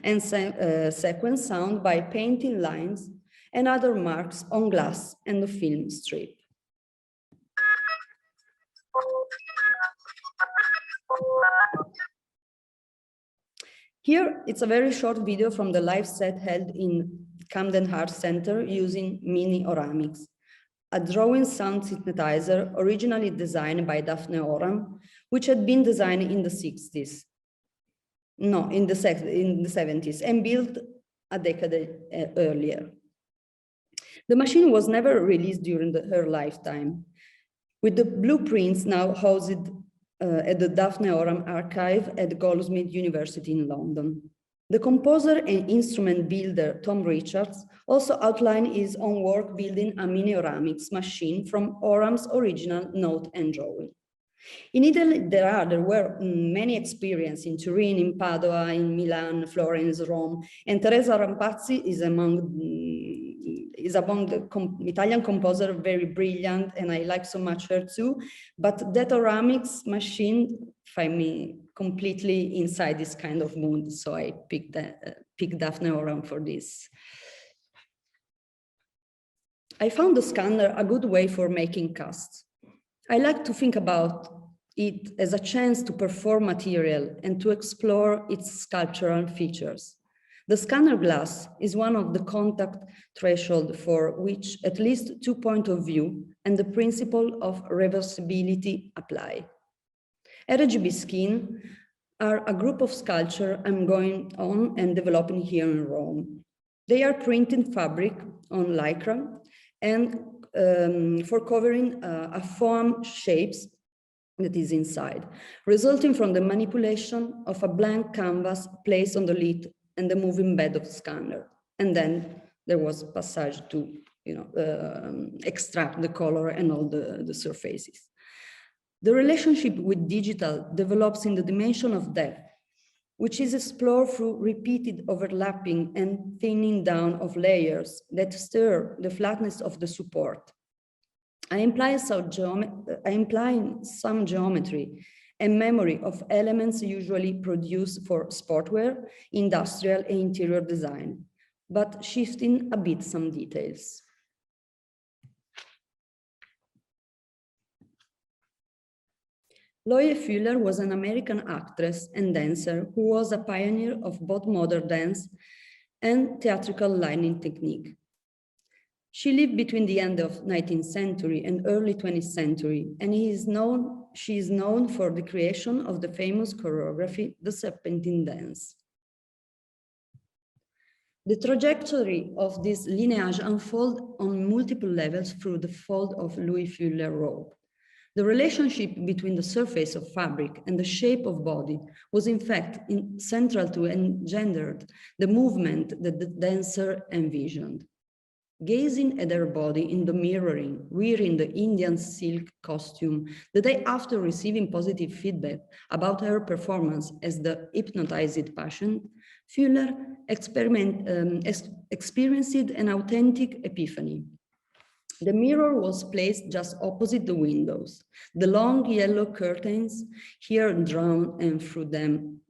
and sequence sound by painting lines and other marks on glass and the film strip. Here, it's a very short video from the live set held in Camden Art Center using mini Oramix, a drawing sound synthesizer originally designed by Daphne Oram, which had been designed in the 60s. No, in the 70s, and built a decade earlier. The machine was never released during her lifetime, with the blueprints now housed at the Daphne Oram archive at Goldsmiths University in London. The composer and instrument builder, Tom Richards, also outlined his own work building a mini Oramix machine from Oram's original note and drawing. In Italy, there were many experiences in Turin, in Padua, in Milan, Florence, Rome, and Teresa Rampazzi is among the Italian composer, very brilliant, and I like so much her too. But that Oramix machine find me completely inside this kind of mood, so I picked Daphne Oram for this. I found the scanner a good way for making casts. I like to think about it as a chance to perform material and to explore its sculptural features. The scanner glass is one of the contact threshold for which at least 2 points of view and the principle of reversibility apply. Rgb Skin are a group of sculptures I'm going on and developing here in Rome. They are printing fabric on lycra and for covering a foam shapes that is inside, resulting from the manipulation of a blank canvas placed on the lid and the moving bed of the scanner. And then there was passage to extract the color and all the surfaces. The relationship with digital develops in the dimension of depth, which is explored through repeated overlapping and thinning down of layers that stir the flatness of the support. I imply some geometry and memory of elements usually produced for sportwear, industrial and interior design, but shifting a bit some details. Loie Fuller was an American actress and dancer who was a pioneer of both modern dance and theatrical lighting technique. She lived between the end of 19th century and early 20th century, and she is known for the creation of the famous choreography, the Serpentine Dance. The trajectory of this lineage unfolds on multiple levels through the fold of Loie Fuller robe. The relationship between the surface of fabric and the shape of body was in fact central to engendered the movement that the dancer envisioned. Gazing at her body in the mirroring, wearing the Indian silk costume, the day after receiving positive feedback about her performance as the hypnotized patient, Fuller experienced an authentic epiphany. The mirror was placed just opposite the windows. The long yellow curtains here drawn and through them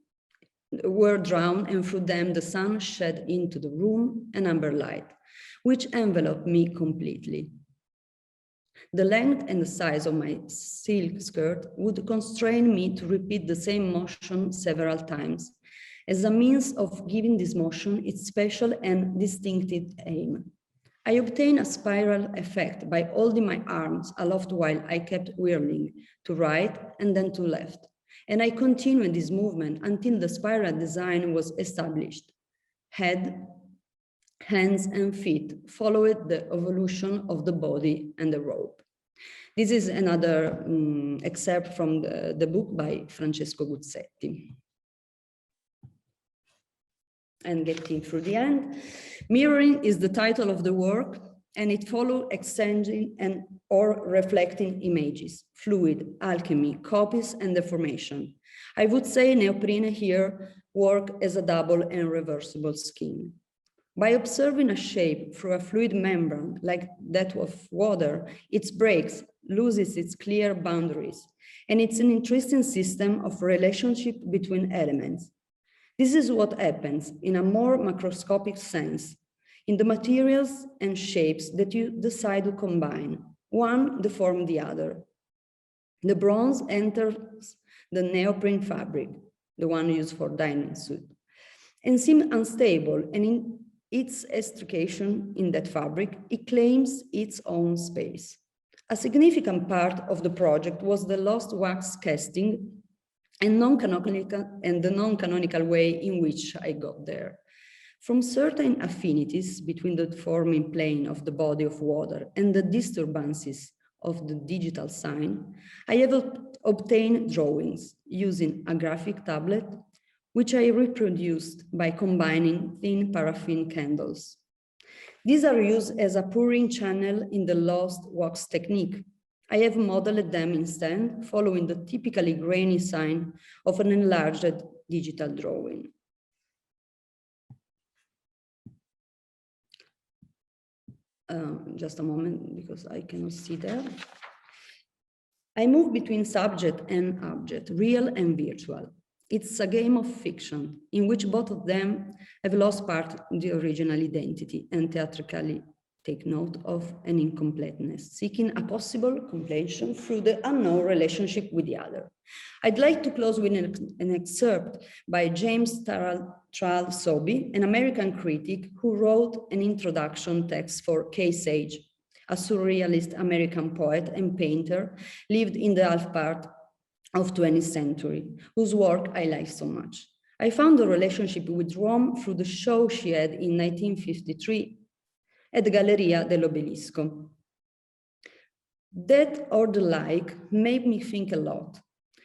the sun shed into the room an amber light, which enveloped me completely. The length and the size of my silk skirt would constrain me to repeat the same motion several times, as a means of giving this motion its special and distinctive aim. I obtained a spiral effect by holding my arms aloft while I kept whirling to right and then to left, and I continued this movement until the spiral design was established. Head, hands and feet followed the evolution of the body and the robe. This is another excerpt from the book by Francesco Guzzetti. And getting through the end, mirroring is the title of the work, and it follows exchanging and or reflecting images, fluid, alchemy, copies, and deformation. I would say neoprene here work as a double and reversible skin. By observing a shape through a fluid membrane like that of water, it breaks, loses its clear boundaries, and it's an interesting system of relationship between elements. This is what happens in a more macroscopic sense, in the materials and shapes that you decide to combine. One deforms the other. The bronze enters the neoprene fabric, the one used for dyeing suit, and seems unstable, and in its extrication in that fabric, it claims its own space. A significant part of the project was the lost wax casting and the non-canonical way in which I got there. From certain affinities between the forming plane of the body of water and the disturbances of the digital sign, I have obtained drawings using a graphic tablet, which I reproduced by combining thin paraffin candles. These are used as a pouring channel in the lost wax technique. I have modeled them instead, following the typically grainy sign of an enlarged digital drawing. Just a moment, because I cannot see there. I move between subject and object, real and virtual. It's a game of fiction in which both of them have lost part of the original identity and theatrically take note of an incompleteness, seeking a possible completion through the unknown relationship with the other. I'd like to close with an excerpt by James Tarrell Sobey, an American critic who wrote an introduction text for Kay Sage, a surrealist American poet and painter lived in the half part of 20th century, whose work I like so much. I found a relationship with Rome through the show she had in 1953 at the Galleria dell'Obelisco. That or the like made me think a lot,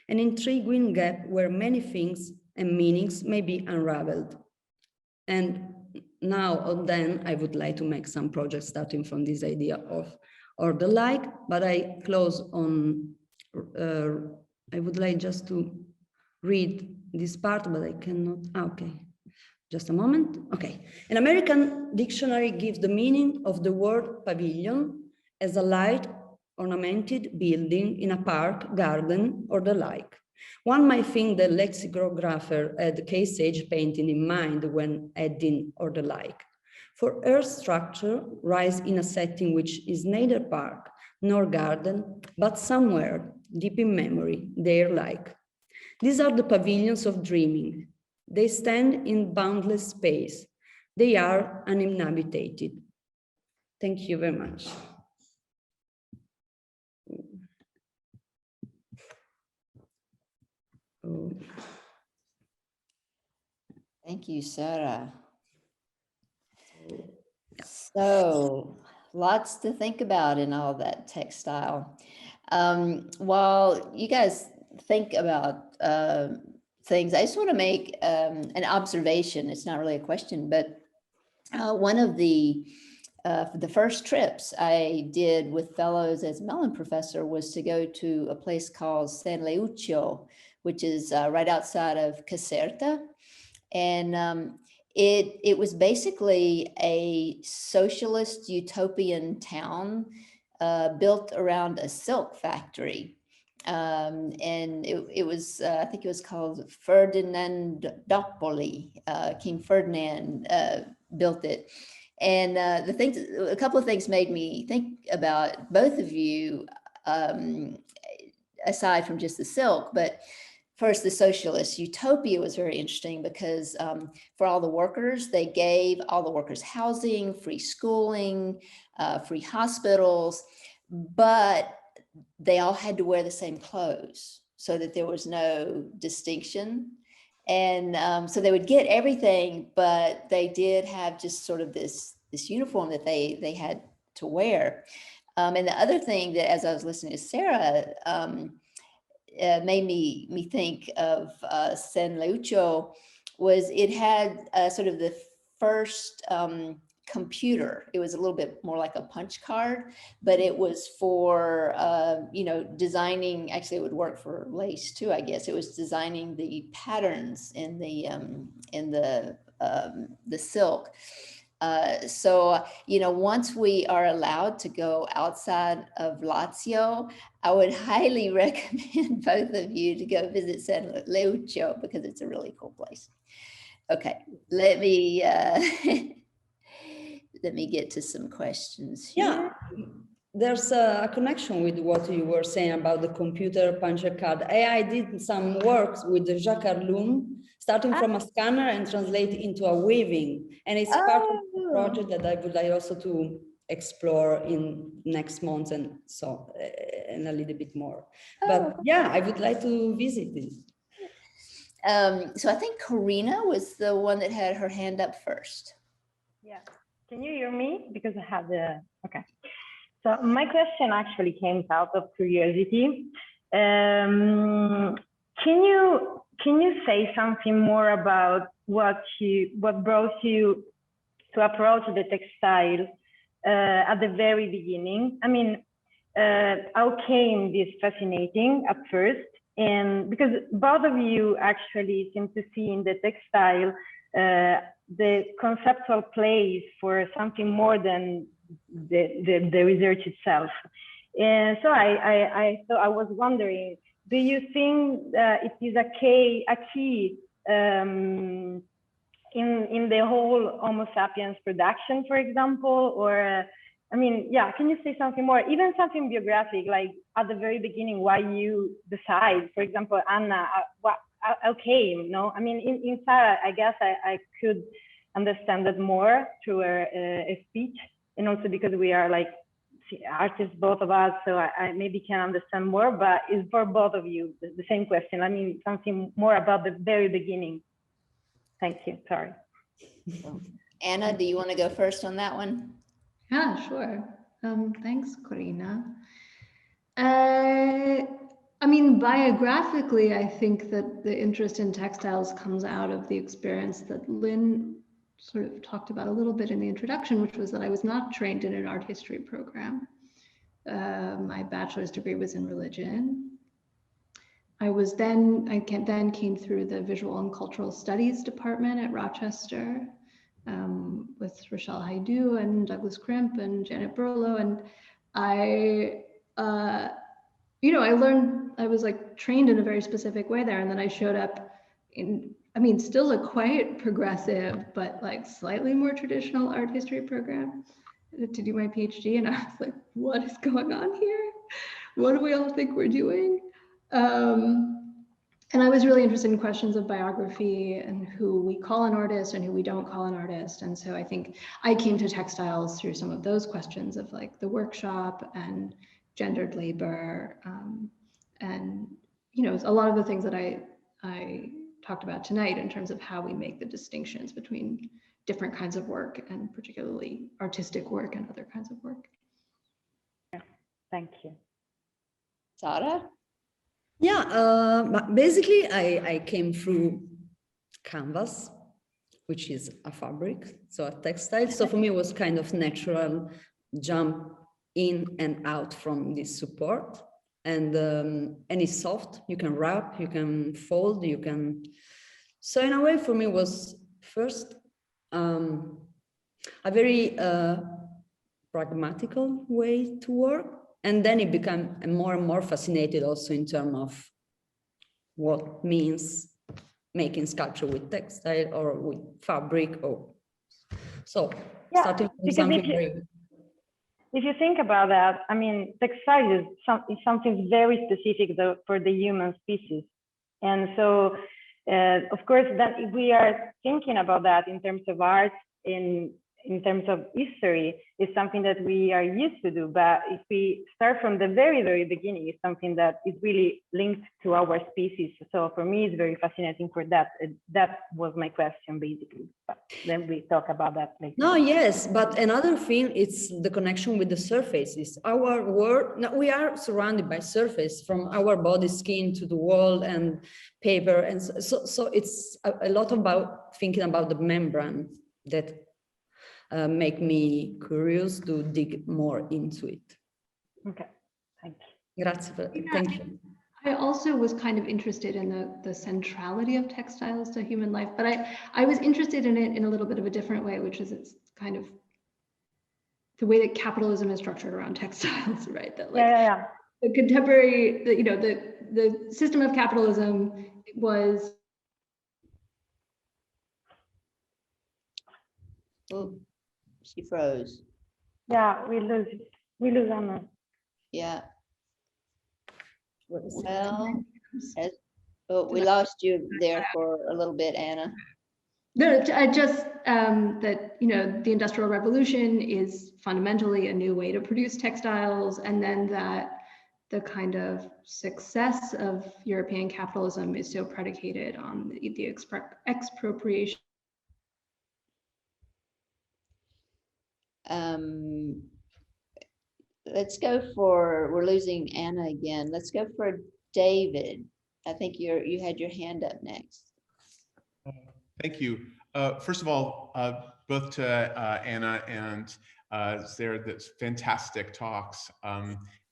an intriguing gap where many things and meanings may be unraveled. And now or then I would like to make some projects starting from this idea of or the like, but I close on, I would like just to read this part, but I cannot, okay. Just a moment, okay. An American dictionary gives the meaning of the word pavilion as a light ornamented building in a park, garden, or the like. One might think the lexicographer had Kay Sage painting in mind when adding or the like. For her structure rise in a setting which is neither park nor garden, but somewhere deep in memory, there like. These are the pavilions of dreaming. They stand in boundless space. They are uninhabited. Thank you very much. Thank you, Sara. So lots to think about in all that textile. While you guys think about things, I just want to make an observation. It's not really a question, but one of the first trips I did with fellows as Mellon professor was to go to a place called San Leuccio, which is right outside of Caserta. And it was basically a socialist utopian town built around a silk factory. And it was, I think it was called Ferdinandopoli. King Ferdinand built it. And a couple of things made me think about both of you, aside from just the silk, but first, the socialist utopia was very interesting because for all the workers, they gave all the workers housing, free schooling, free hospitals, but they all had to wear the same clothes so that there was no distinction. And so they would get everything, but they did have just sort of this uniform that they had to wear. And the other thing that, as I was listening to Sara, made me think of San Leuccio was it had sort of the first computer. It was a little bit more like a punch card, but it was for, you know, designing, actually it would work for lace too, I guess. It was designing the patterns in the silk. So, you know, once we are allowed to go outside of Lazio, I would highly recommend both of you to go visit San Leuccio because it's a really cool place. Okay, let me let me get to some questions here. Yeah, there's a connection with what you were saying about the computer puncher card. I did some works with the Jacquard loom, starting from a scanner and translate into a weaving. And it's part of the project that I would like also to explore in next month and so and a little bit more. But yeah, I would like to visit it. So I think Karina was the one that had her hand up first. Yeah, can you hear me? Because I have the, okay. So my question actually came out of curiosity. Can you say something more about what brought you to approach the textile at the very beginning? I mean, how came this fascinating at first? And because both of you actually seem to see in the textile the conceptual place for something more than the research itself. And so I was wondering, do you think it is a key in the whole Homo sapiens production, for example, or I mean, yeah, can you say something more, even something biographic, like at the very beginning, why you decide, for example, Anna, how came, no? I mean, in Sara, I guess I could understand that more through a speech, and also because we are like artists, both of us, so I maybe can understand more, but it's for both of you, the same question. I mean, something more about the very beginning. Thank you, sorry. Anna, do you want to go first on that one? Yeah, sure. Thanks, Corina. I mean, biographically, I think that the interest in textiles comes out of the experience that Lynn sort of talked about a little bit in the introduction, which was that I was not trained in an art history program. My bachelor's degree was in religion. I then came through the Visual and Cultural Studies department at Rochester with Rochelle Haidu and Douglas Crimp and Janet Burlow, and you know, I learned, I was like trained in a very specific way there, and then I showed up in, I mean, still a quite progressive, but like slightly more traditional art history program to do my PhD, and I was like, what is going on here? What do we all think we're doing? And I was really interested in questions of biography and who we call an artist and who we don't call an artist. And so I think I came to textiles through some of those questions of like the workshop and gendered labor. And, you know, a lot of the things that I talked about tonight in terms of how we make the distinctions between different kinds of work and particularly artistic work and other kinds of work. Yeah, thank you. Sara? Yeah, basically I came through canvas, which is a fabric, so a textile. So for me, it was kind of natural jump in and out from this support. And it's soft, you can wrap, you can fold, you can. So in a way, for me, it was first a very pragmatical way to work. And then it became more and more fascinated also in terms of what means making sculpture with textile or with fabric. Or so yeah, starting from something very. If you think about that, I mean, textile is something very specific for the human species. And so, of course, that if we are thinking about that in terms of art, in terms of history, is something that we are used to do. But if we start from the very, very beginning, it's something that is really linked to our species. So for me, it's very fascinating for that. That was my question, basically. But then we talk about that later. No, yes, but another thing, it's the connection with the surfaces. Our world, we are surrounded by surface, from our body, skin to the wall and paper. And so it's a lot about thinking about the membrane that make me curious to dig more into it. Okay, thank you. Grazie. Thank you. I also was kind of interested in the centrality of textiles to human life, but I was interested in it in a little bit of a different way, which is it's kind of the way that capitalism is structured around textiles, right? That like the contemporary, the system of capitalism was. Oh, she froze. Yeah, we lose Anna. Yeah. Well, we lost you there for a little bit, Anna. No, I just that the Industrial Revolution is fundamentally a new way to produce textiles, and then that the kind of success of European capitalism is so predicated on the expropriation. Let's go for, we're losing Anna again. Let's go for David. I think you had your hand up next. Thank you. First of all, both to Anna and Sara, that's fantastic talks.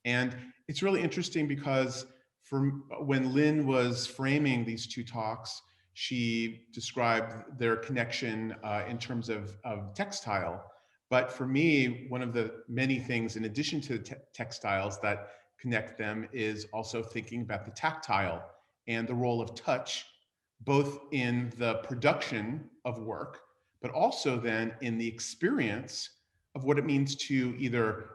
And it's really interesting because when Lynn was framing these two talks, she described their connection in terms of textile. But for me, one of the many things in addition to textiles that connect them is also thinking about the tactile and the role of touch, both in the production of work, but also then in the experience of what it means to either,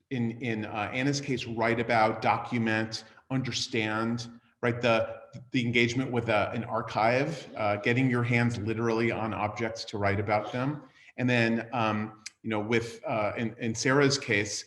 in Anna's case, write about, document, understand, right? The engagement with an archive, getting your hands literally on objects to write about them. And then, in Sara's case,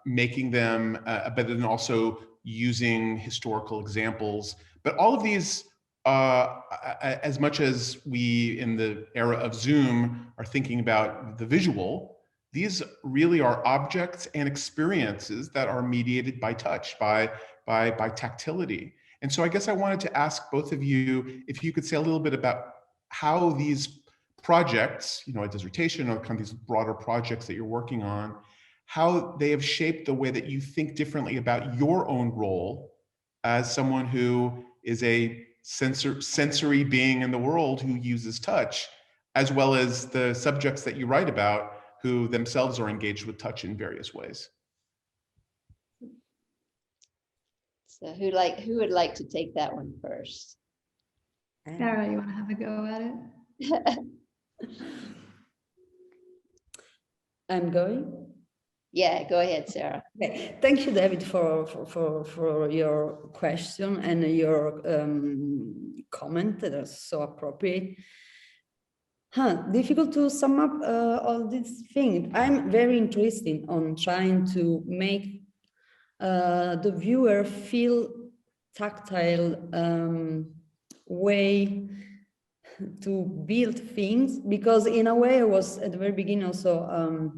making them, but then also using historical examples. But all of these, as much as we in the era of Zoom are thinking about the visual, these really are objects and experiences that are mediated by touch, by tactility. And so I guess I wanted to ask both of you if you could say a little bit about how these projects, a dissertation or kind of these broader projects that you're working on, how they have shaped the way that you think differently about your own role as someone who is a sensory being in the world who uses touch, as well as the subjects that you write about who themselves are engaged with touch in various ways. So who would like to take that one first? Sara, you want to have a go at it? I'm going. Yeah, go ahead, Sara. Okay. Thank you, David, for your question and your comment that are so appropriate. Difficult to sum up all these things. I'm very interested on trying to make the viewer feel tactile way to build things, because in a way I was at the very beginning also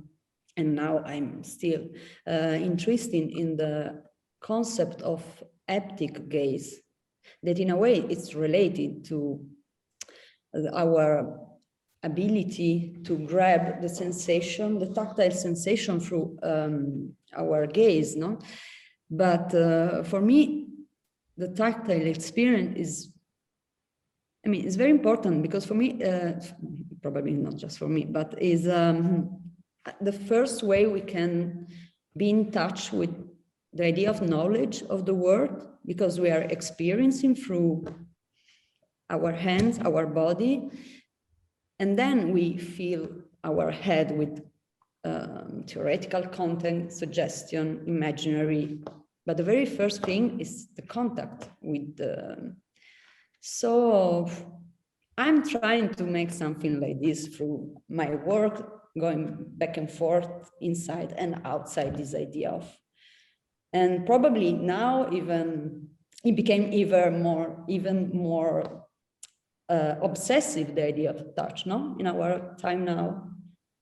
and now I'm still interested in the concept of haptic gaze, that in a way it's related to our ability to grab the sensation, the tactile sensation through our gaze, no? But for me, the tactile experience is, it's very important, because for me, probably not just for me, but is the first way we can be in touch with the idea of knowledge of the world, because we are experiencing through our hands, our body, and then we fill our head with theoretical content, suggestion, imaginary. But the very first thing is the contact with the... So I'm trying to make something like this through my work, going back and forth inside and outside this idea of, and probably now even it became even more obsessive, the idea of touch, no, in our time now,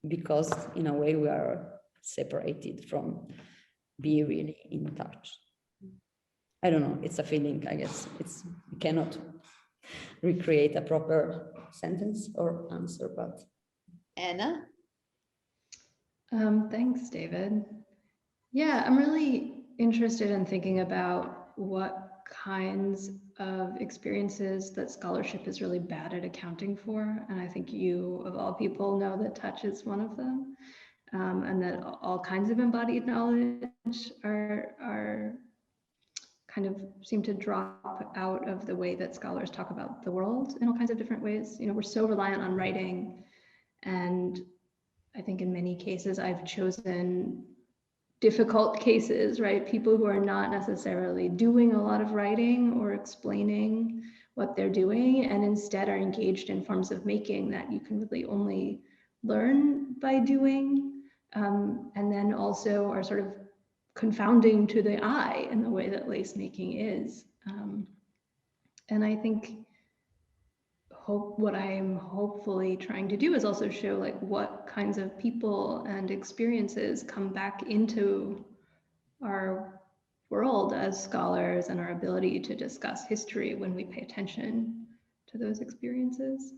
because in a way we are separated from being really in touch. I don't know, it's a feeling, I guess. We cannot recreate a proper sentence or answer, but Anna? Thanks, David. Yeah, I'm really interested in thinking about what kinds of experiences that scholarship is really bad at accounting for. And I think you, of all people, know that touch is one of them. And that all kinds of embodied knowledge are kind of seem to drop out of the way that scholars talk about the world in all kinds of different ways. You know, we're so reliant on writing, and I think in many cases I've chosen difficult cases, right? People who are not necessarily doing a lot of writing or explaining what they're doing, and instead are engaged in forms of making that you can really only learn by doing. And then also are sort of confounding to the eye in the way that lace making is. And I think what I'm hopefully trying to do is also show like what kinds of people and experiences come back into our world as scholars and our ability to discuss history when we pay attention to those experiences.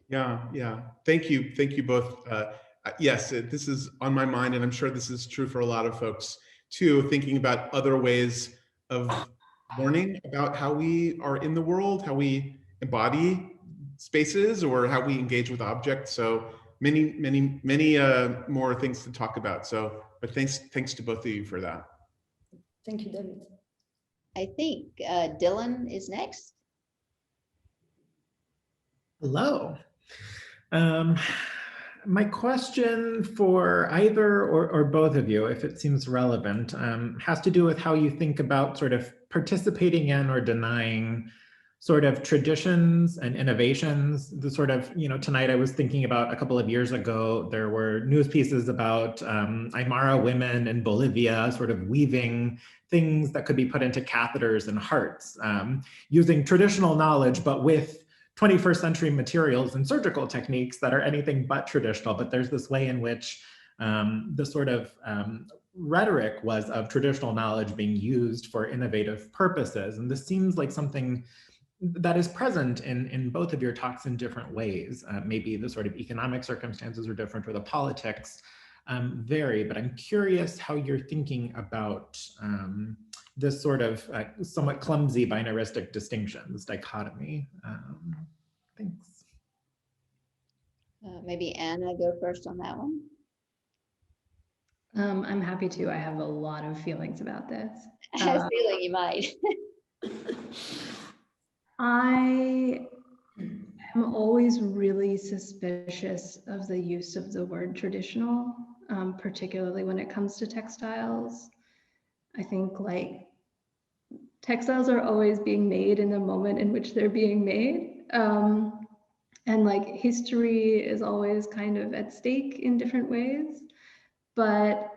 Yeah. Thank you both. Yes, this is on my mind, and I'm sure this is true for a lot of folks too, thinking about other ways of learning about how we are in the world, how we embody spaces, or how we engage with objects. So many more things to talk about. So, but thanks to both of you for that. Thank you, David. I think Dylan is next. Hello. My question for either or both of you, if it seems relevant, has to do with how you think about sort of participating in or denying sort of traditions and innovations. The sort of, tonight I was thinking about a couple of years ago, there were news pieces about Aymara women in Bolivia sort of weaving things that could be put into catheters and hearts, using traditional knowledge, but with 21st century materials and surgical techniques that are anything but traditional. But there's this way in which the sort of rhetoric was of traditional knowledge being used for innovative purposes. And this seems like something that is present in both of your talks in different ways. Maybe the sort of economic circumstances are different, or the politics vary, but I'm curious how you're thinking about this sort of somewhat clumsy binaristic distinction, this dichotomy. Thanks. Maybe Anna, go first on that one. I'm happy to. I have a lot of feelings about this. I have a feeling you might. I am always really suspicious of the use of the word traditional, particularly when it comes to textiles. I think like textiles are always being made in the moment in which they're being made. And like history is always kind of at stake in different ways. But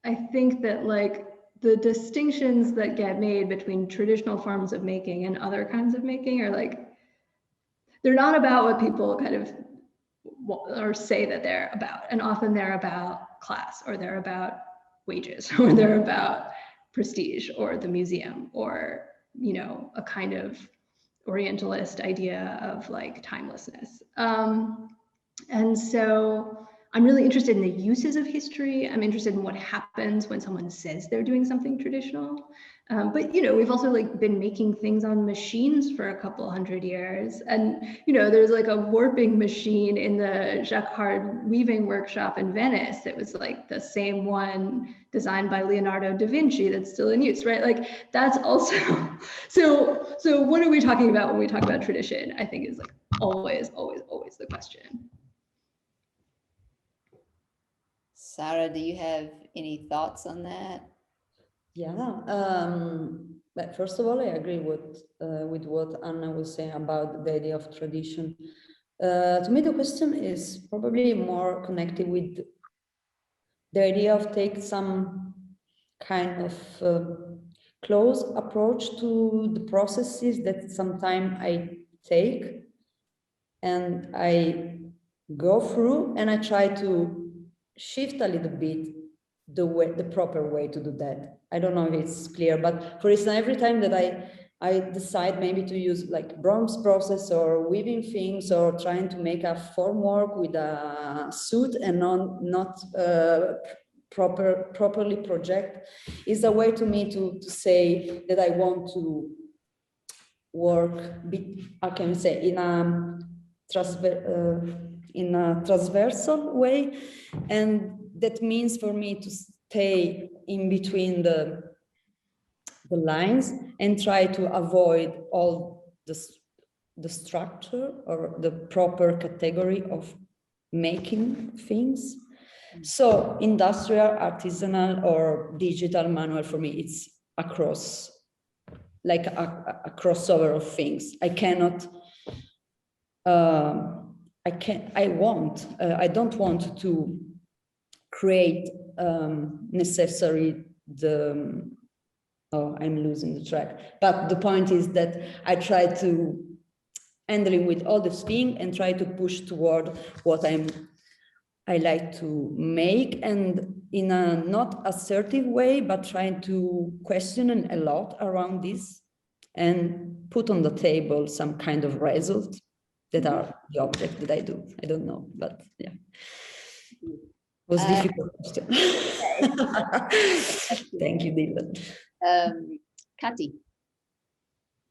I think that like the distinctions that get made between traditional forms of making and other kinds of making are like, they're not about what people kind of or say that they're about. And often they're about class, or they're about wages, or they're about prestige, or the museum, or, a kind of Orientalist idea of like timelessness. And so I'm really interested in the uses of history. I'm interested in what happens when someone says they're doing something traditional. But, we've also like been making things on machines for a couple hundred years. And, there's like a warping machine in the Jacquard weaving workshop in Venice. It was like the same one designed by Leonardo da Vinci that's still in use, right? Like that's also, so what are we talking about when we talk about tradition? I think is like always the question. Sara, do you have any thoughts on that? Yeah, but first of all, I agree with what Anna was saying about the idea of tradition. To me, the question is probably more connected with the idea of take some kind of close approach to the processes that sometimes I take and I go through, and I try to shift a little bit the proper way to do that. I don't know if it's clear, but for instance, every time that I I decide maybe to use like bronze process or weaving things or trying to make a formwork with a suit and not properly project, is a way to me to say that I want to work, I can say, in a transversal way, and that means for me to stay in between the lines and try to avoid all the structure or the proper category of making things. So industrial, artisanal, or digital, manual, for me, it's across, like a crossover of things. I cannot, I don't want to create necessary oh, I'm losing the track. But the point is that I try to handling with all this thing and try to push toward what I like to make, and in a not assertive way, but trying to question a lot around this and put on the table some kind of results that are the object that I do. I don't know, but yeah. It was difficult question. Thank you, Dylan. Kati.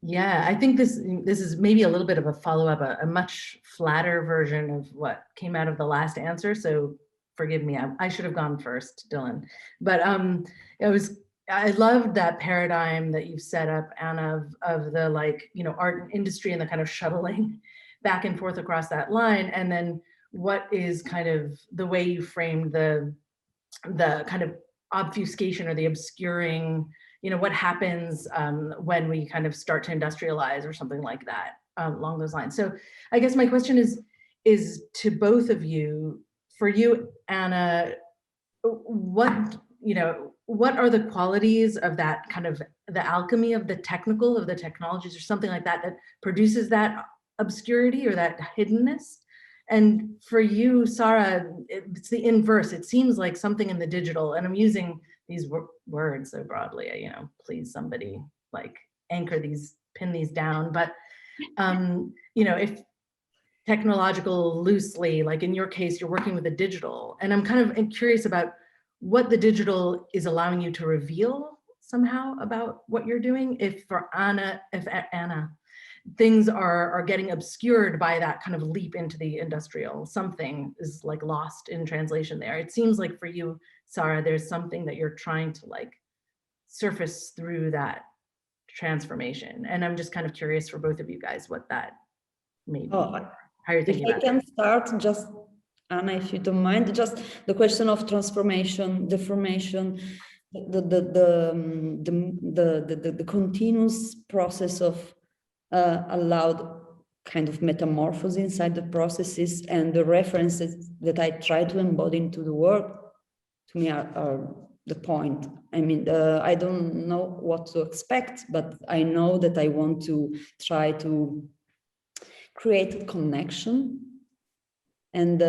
Yeah, I think this is maybe a little bit of a follow-up, a much flatter version of what came out of the last answer. So forgive me, I should have gone first, Dylan. But I loved that paradigm that you've set up, Anna, of the art and industry and the kind of shuttling back and forth across that line. And then what is kind of the way you framed the kind of obfuscation or the obscuring, what happens when we kind of start to industrialize or something like that along those lines. So I guess my question is to both of you. For you, Anna, what are the qualities of that kind of the alchemy of the technical, of the technologies or something like that, that produces that obscurity or that hiddenness? And for you, Sara, it's the inverse. It seems like something in the digital, and I'm using these words so broadly, please somebody anchor these, pin these down. But, if technological loosely, like in your case, you're working with the digital, and I'm kind of curious about what the digital is allowing you to reveal somehow about what you're doing. If Anna, things are getting obscured by that kind of leap into the industrial, something is lost in translation there. It seems like for you, Sara, there's something that you're trying to surface through that transformation. And I'm just kind of curious for both of you guys what that may be, how you're thinking about it. I can start, just Anna, if you don't mind, just the question of transformation, deformation, the continuous process of allowed kind of metamorphosis inside the processes, and the references that I try to embody into the work, to me are the point. I mean, I don't know what to expect, but I know that I want to try to create a connection. And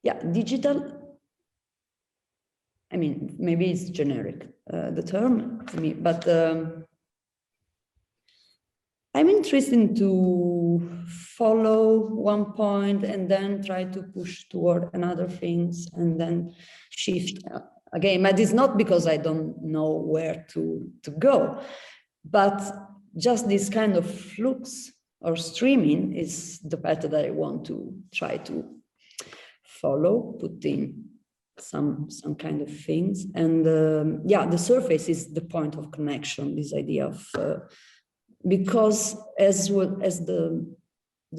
yeah, digital, I mean, maybe it's generic, the term to me, but I'm interested to follow one point and then try to push toward another things and then shift again. But it's not because I don't know where to go, but just this kind of flux or streaming is the path that I want to try to follow, put in some kind of things. And yeah, the surface is the point of connection, this idea of, because as well as the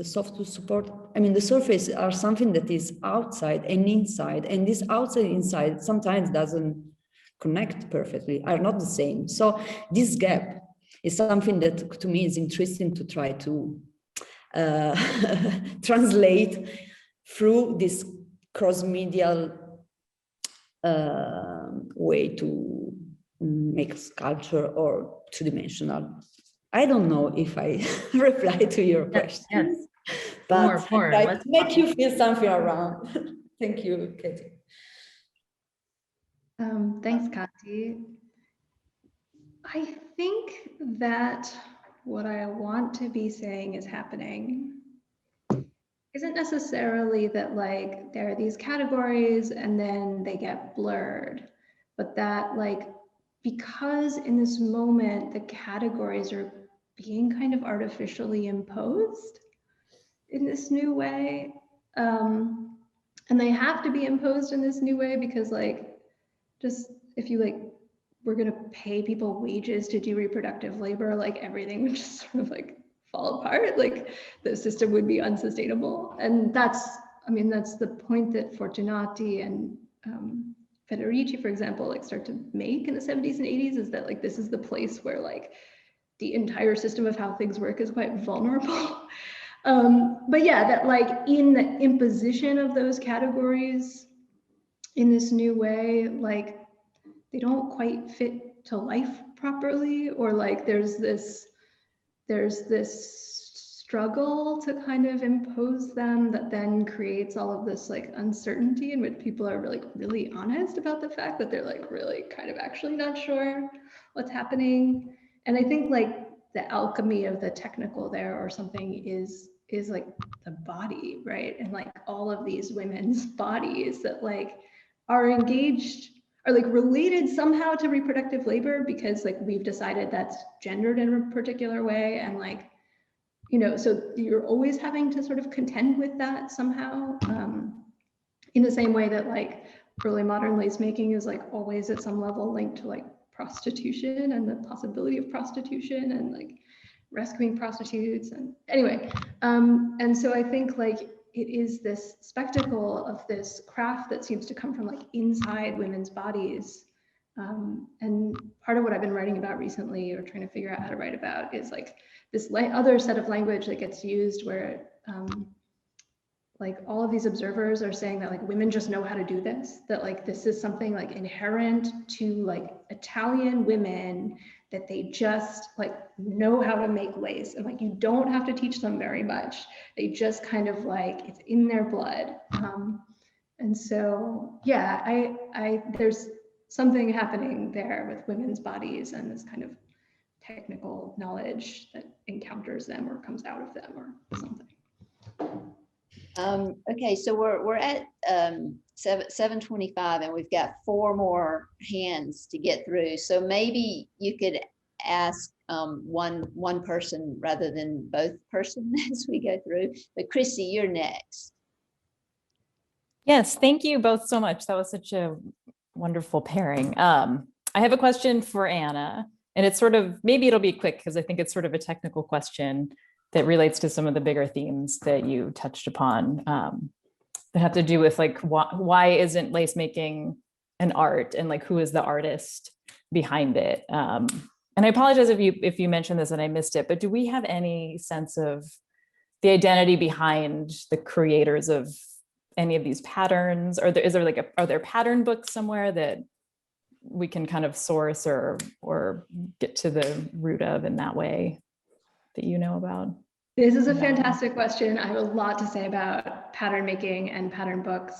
software support, I mean, the surface are something that is outside and inside, and this outside inside sometimes doesn't connect perfectly, are not the same. So this gap is something that to me is interesting to try to translate through this cross-medial way to make sculpture or two-dimensional. I don't know if I reply to your question, yes. But more. Let's make you feel something around. Thank you, Katie. Thanks, Kati. I think that what I want to be saying is happening isn't necessarily that like there are these categories and then they get blurred, but that like because in this moment the categories are being kind of artificially imposed in this new way, and they have to be imposed in this new way because like just if you like we're going to pay people wages to do reproductive labor, like everything would just sort of like fall apart, like the system would be unsustainable. And that's, I mean, that's the point that Fortunati and Federici, for example, like start to make in the 70s and 80s, is that like this is the place where like the entire system of how things work is quite vulnerable. But yeah, that like in the imposition of those categories in this new way, like they don't quite fit to life properly, or like there's this struggle to kind of impose them that then creates all of this like uncertainty in which people are really honest about the fact that they're like really kind of actually not sure what's happening. And I think like the alchemy of the technical there or something is like the body, right? And like all of these women's bodies that like are engaged, are like related somehow to reproductive labor because like we've decided that's gendered in a particular way, and like, you know, so you're always having to sort of contend with that somehow, in the same way that like early modern lace making is like always at some level linked to like prostitution and the possibility of prostitution and like rescuing prostitutes. And anyway, and so I think like it is this spectacle of this craft that seems to come from like inside women's bodies. And part of what I've been writing about recently or trying to figure out how to write about is like this other set of language that gets used where like all of these observers are saying that like women just know how to do this, that like this is something like inherent to like Italian women, that they just like know how to make lace, and like you don't have to teach them very much. They just kind of like it's in their blood. And so yeah, I there's something happening there with women's bodies and this kind of technical knowledge that encounters them or comes out of them or something. Okay, so we're at 7:25 and we've got 4 more hands to get through. So maybe you could ask one person rather than both person as we go through. But Chrissy, you're next. Yes, thank you both so much. That was such a wonderful pairing. I have a question for Anna, and it's sort of, maybe it'll be quick because I think it's sort of a technical question that relates to some of the bigger themes that you touched upon, that have to do with like, why isn't lace making an art, and like, who is the artist behind it? And I apologize if you mentioned this and I missed it, but do we have any sense of the identity behind the creators of any of these patterns? Or is there like are there pattern books somewhere that we can kind of source or get to the root of in that way that you know about? This is a fantastic question. I have a lot to say about pattern making and pattern books.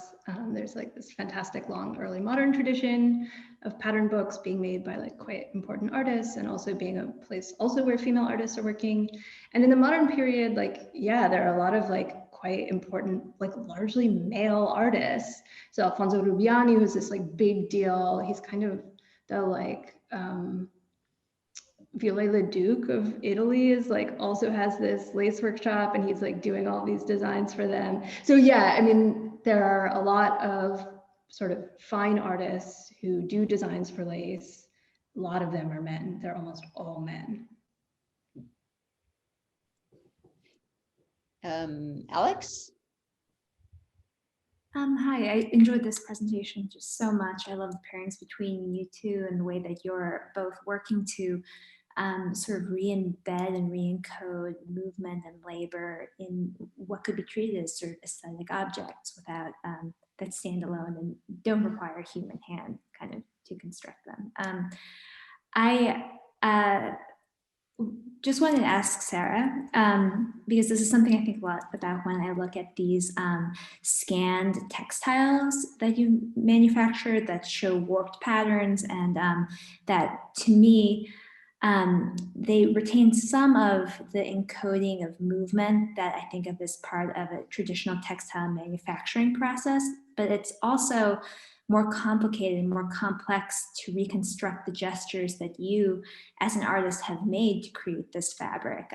There's like this fantastic long early modern tradition of pattern books being made by like quite important artists, and also being a place also where female artists are working. And in the modern period, like, yeah, there are a lot of like quite important, like largely male artists. So Alfonso Rubiani, who's this like big deal. He's kind of the like, Viollet Duke of Italy is like also has this lace workshop, and he's like doing all these designs for them. So yeah, I mean, there are a lot of sort of fine artists who do designs for lace. A lot of them are men. They're almost all men. Alex? Hi, I enjoyed this presentation just so much. I love the pairings between you two and the way that you're both working to sort of re-embed and re-encode movement and labor in what could be treated as sort of aesthetic objects without that stand alone and don't require a human hand kind of to construct them. I just wanted to ask Sara, because this is something I think a lot about when I look at these scanned textiles that you manufactured that show warped patterns, and that to me, they retain some of the encoding of movement that I think of as part of a traditional textile manufacturing process, but it's also more complicated and more complex to reconstruct the gestures that you as an artist have made to create this fabric.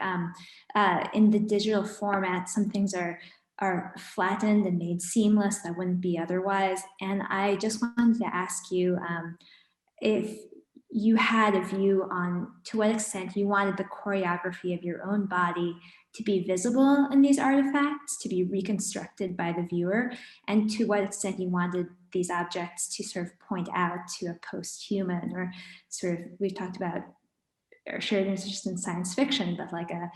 In the digital format, some things are flattened and made seamless that wouldn't be otherwise. And I just wanted to ask you if you had a view on to what extent you wanted the choreography of your own body to be visible in these artifacts, to be reconstructed by the viewer, and to what extent you wanted these objects to sort of point out to a post-human, or sort of, we've talked about or shared interest in science fiction, but like a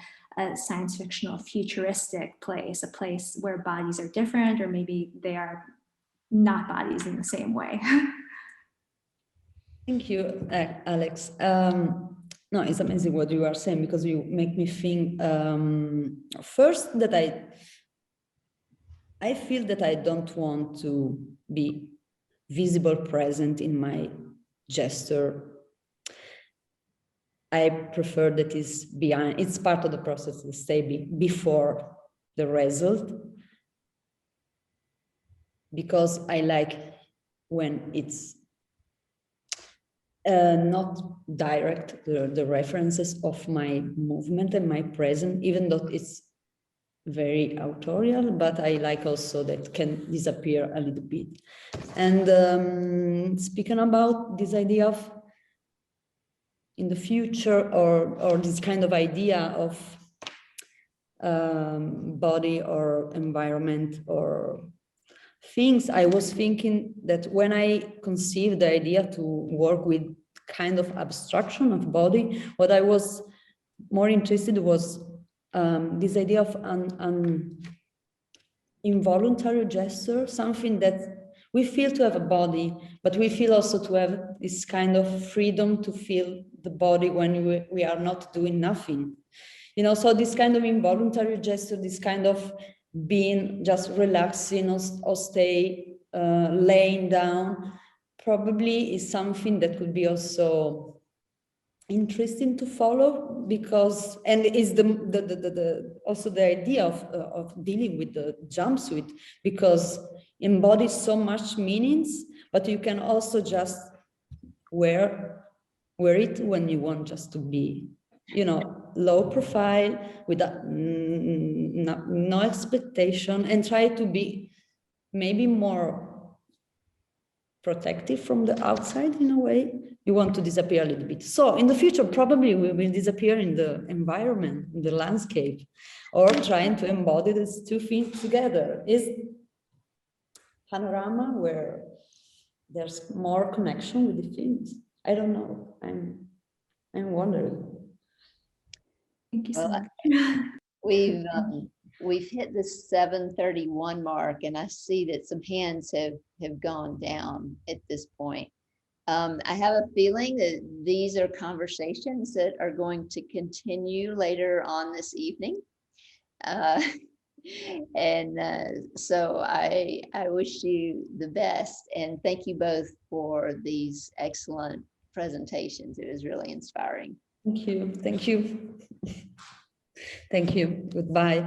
science fictional futuristic place, a place where bodies are different, or maybe they are not bodies in the same way. Thank you, Alex. No, it's amazing what you are saying, because you make me think first that I feel that I don't want to be visible present in my gesture. I prefer that it's behind, it's part of the process to stay before the result, because I like when it's not direct, the references of my movement and my presence, even though it's very authorial, but I like also that can disappear a little bit. And speaking about this idea of in the future, or this kind of idea of body or environment or things, I was thinking that when I conceived the idea to work with kind of abstraction of body, what I was more interested was this idea of an involuntary gesture, something that we feel to have a body, but we feel also to have this kind of freedom to feel the body when we are not doing nothing. You know, so this kind of involuntary gesture, this kind of being just relaxing or stay laying down, probably is something that could be also interesting to follow, because, and is also the idea of dealing with the jumpsuit, because embodies so much meanings, but you can also just wear it when you want just to be, you know, low profile, without no expectation, and try to be maybe more protective from the outside in a way. You want to disappear a little bit. So in the future, probably we will disappear in the environment, in the landscape, or trying to embody these two things together. Is panorama where there's more connection with the things. I don't know. I'm wondering. Thank you so much. We've hit the 7:31 mark, and I see that some hands have gone down at this point. I have a feeling that these are conversations that are going to continue later on this evening. So I wish you the best, and thank you both for these excellent presentations. It was really inspiring. Thank you. Thank you. Thank you. Goodbye.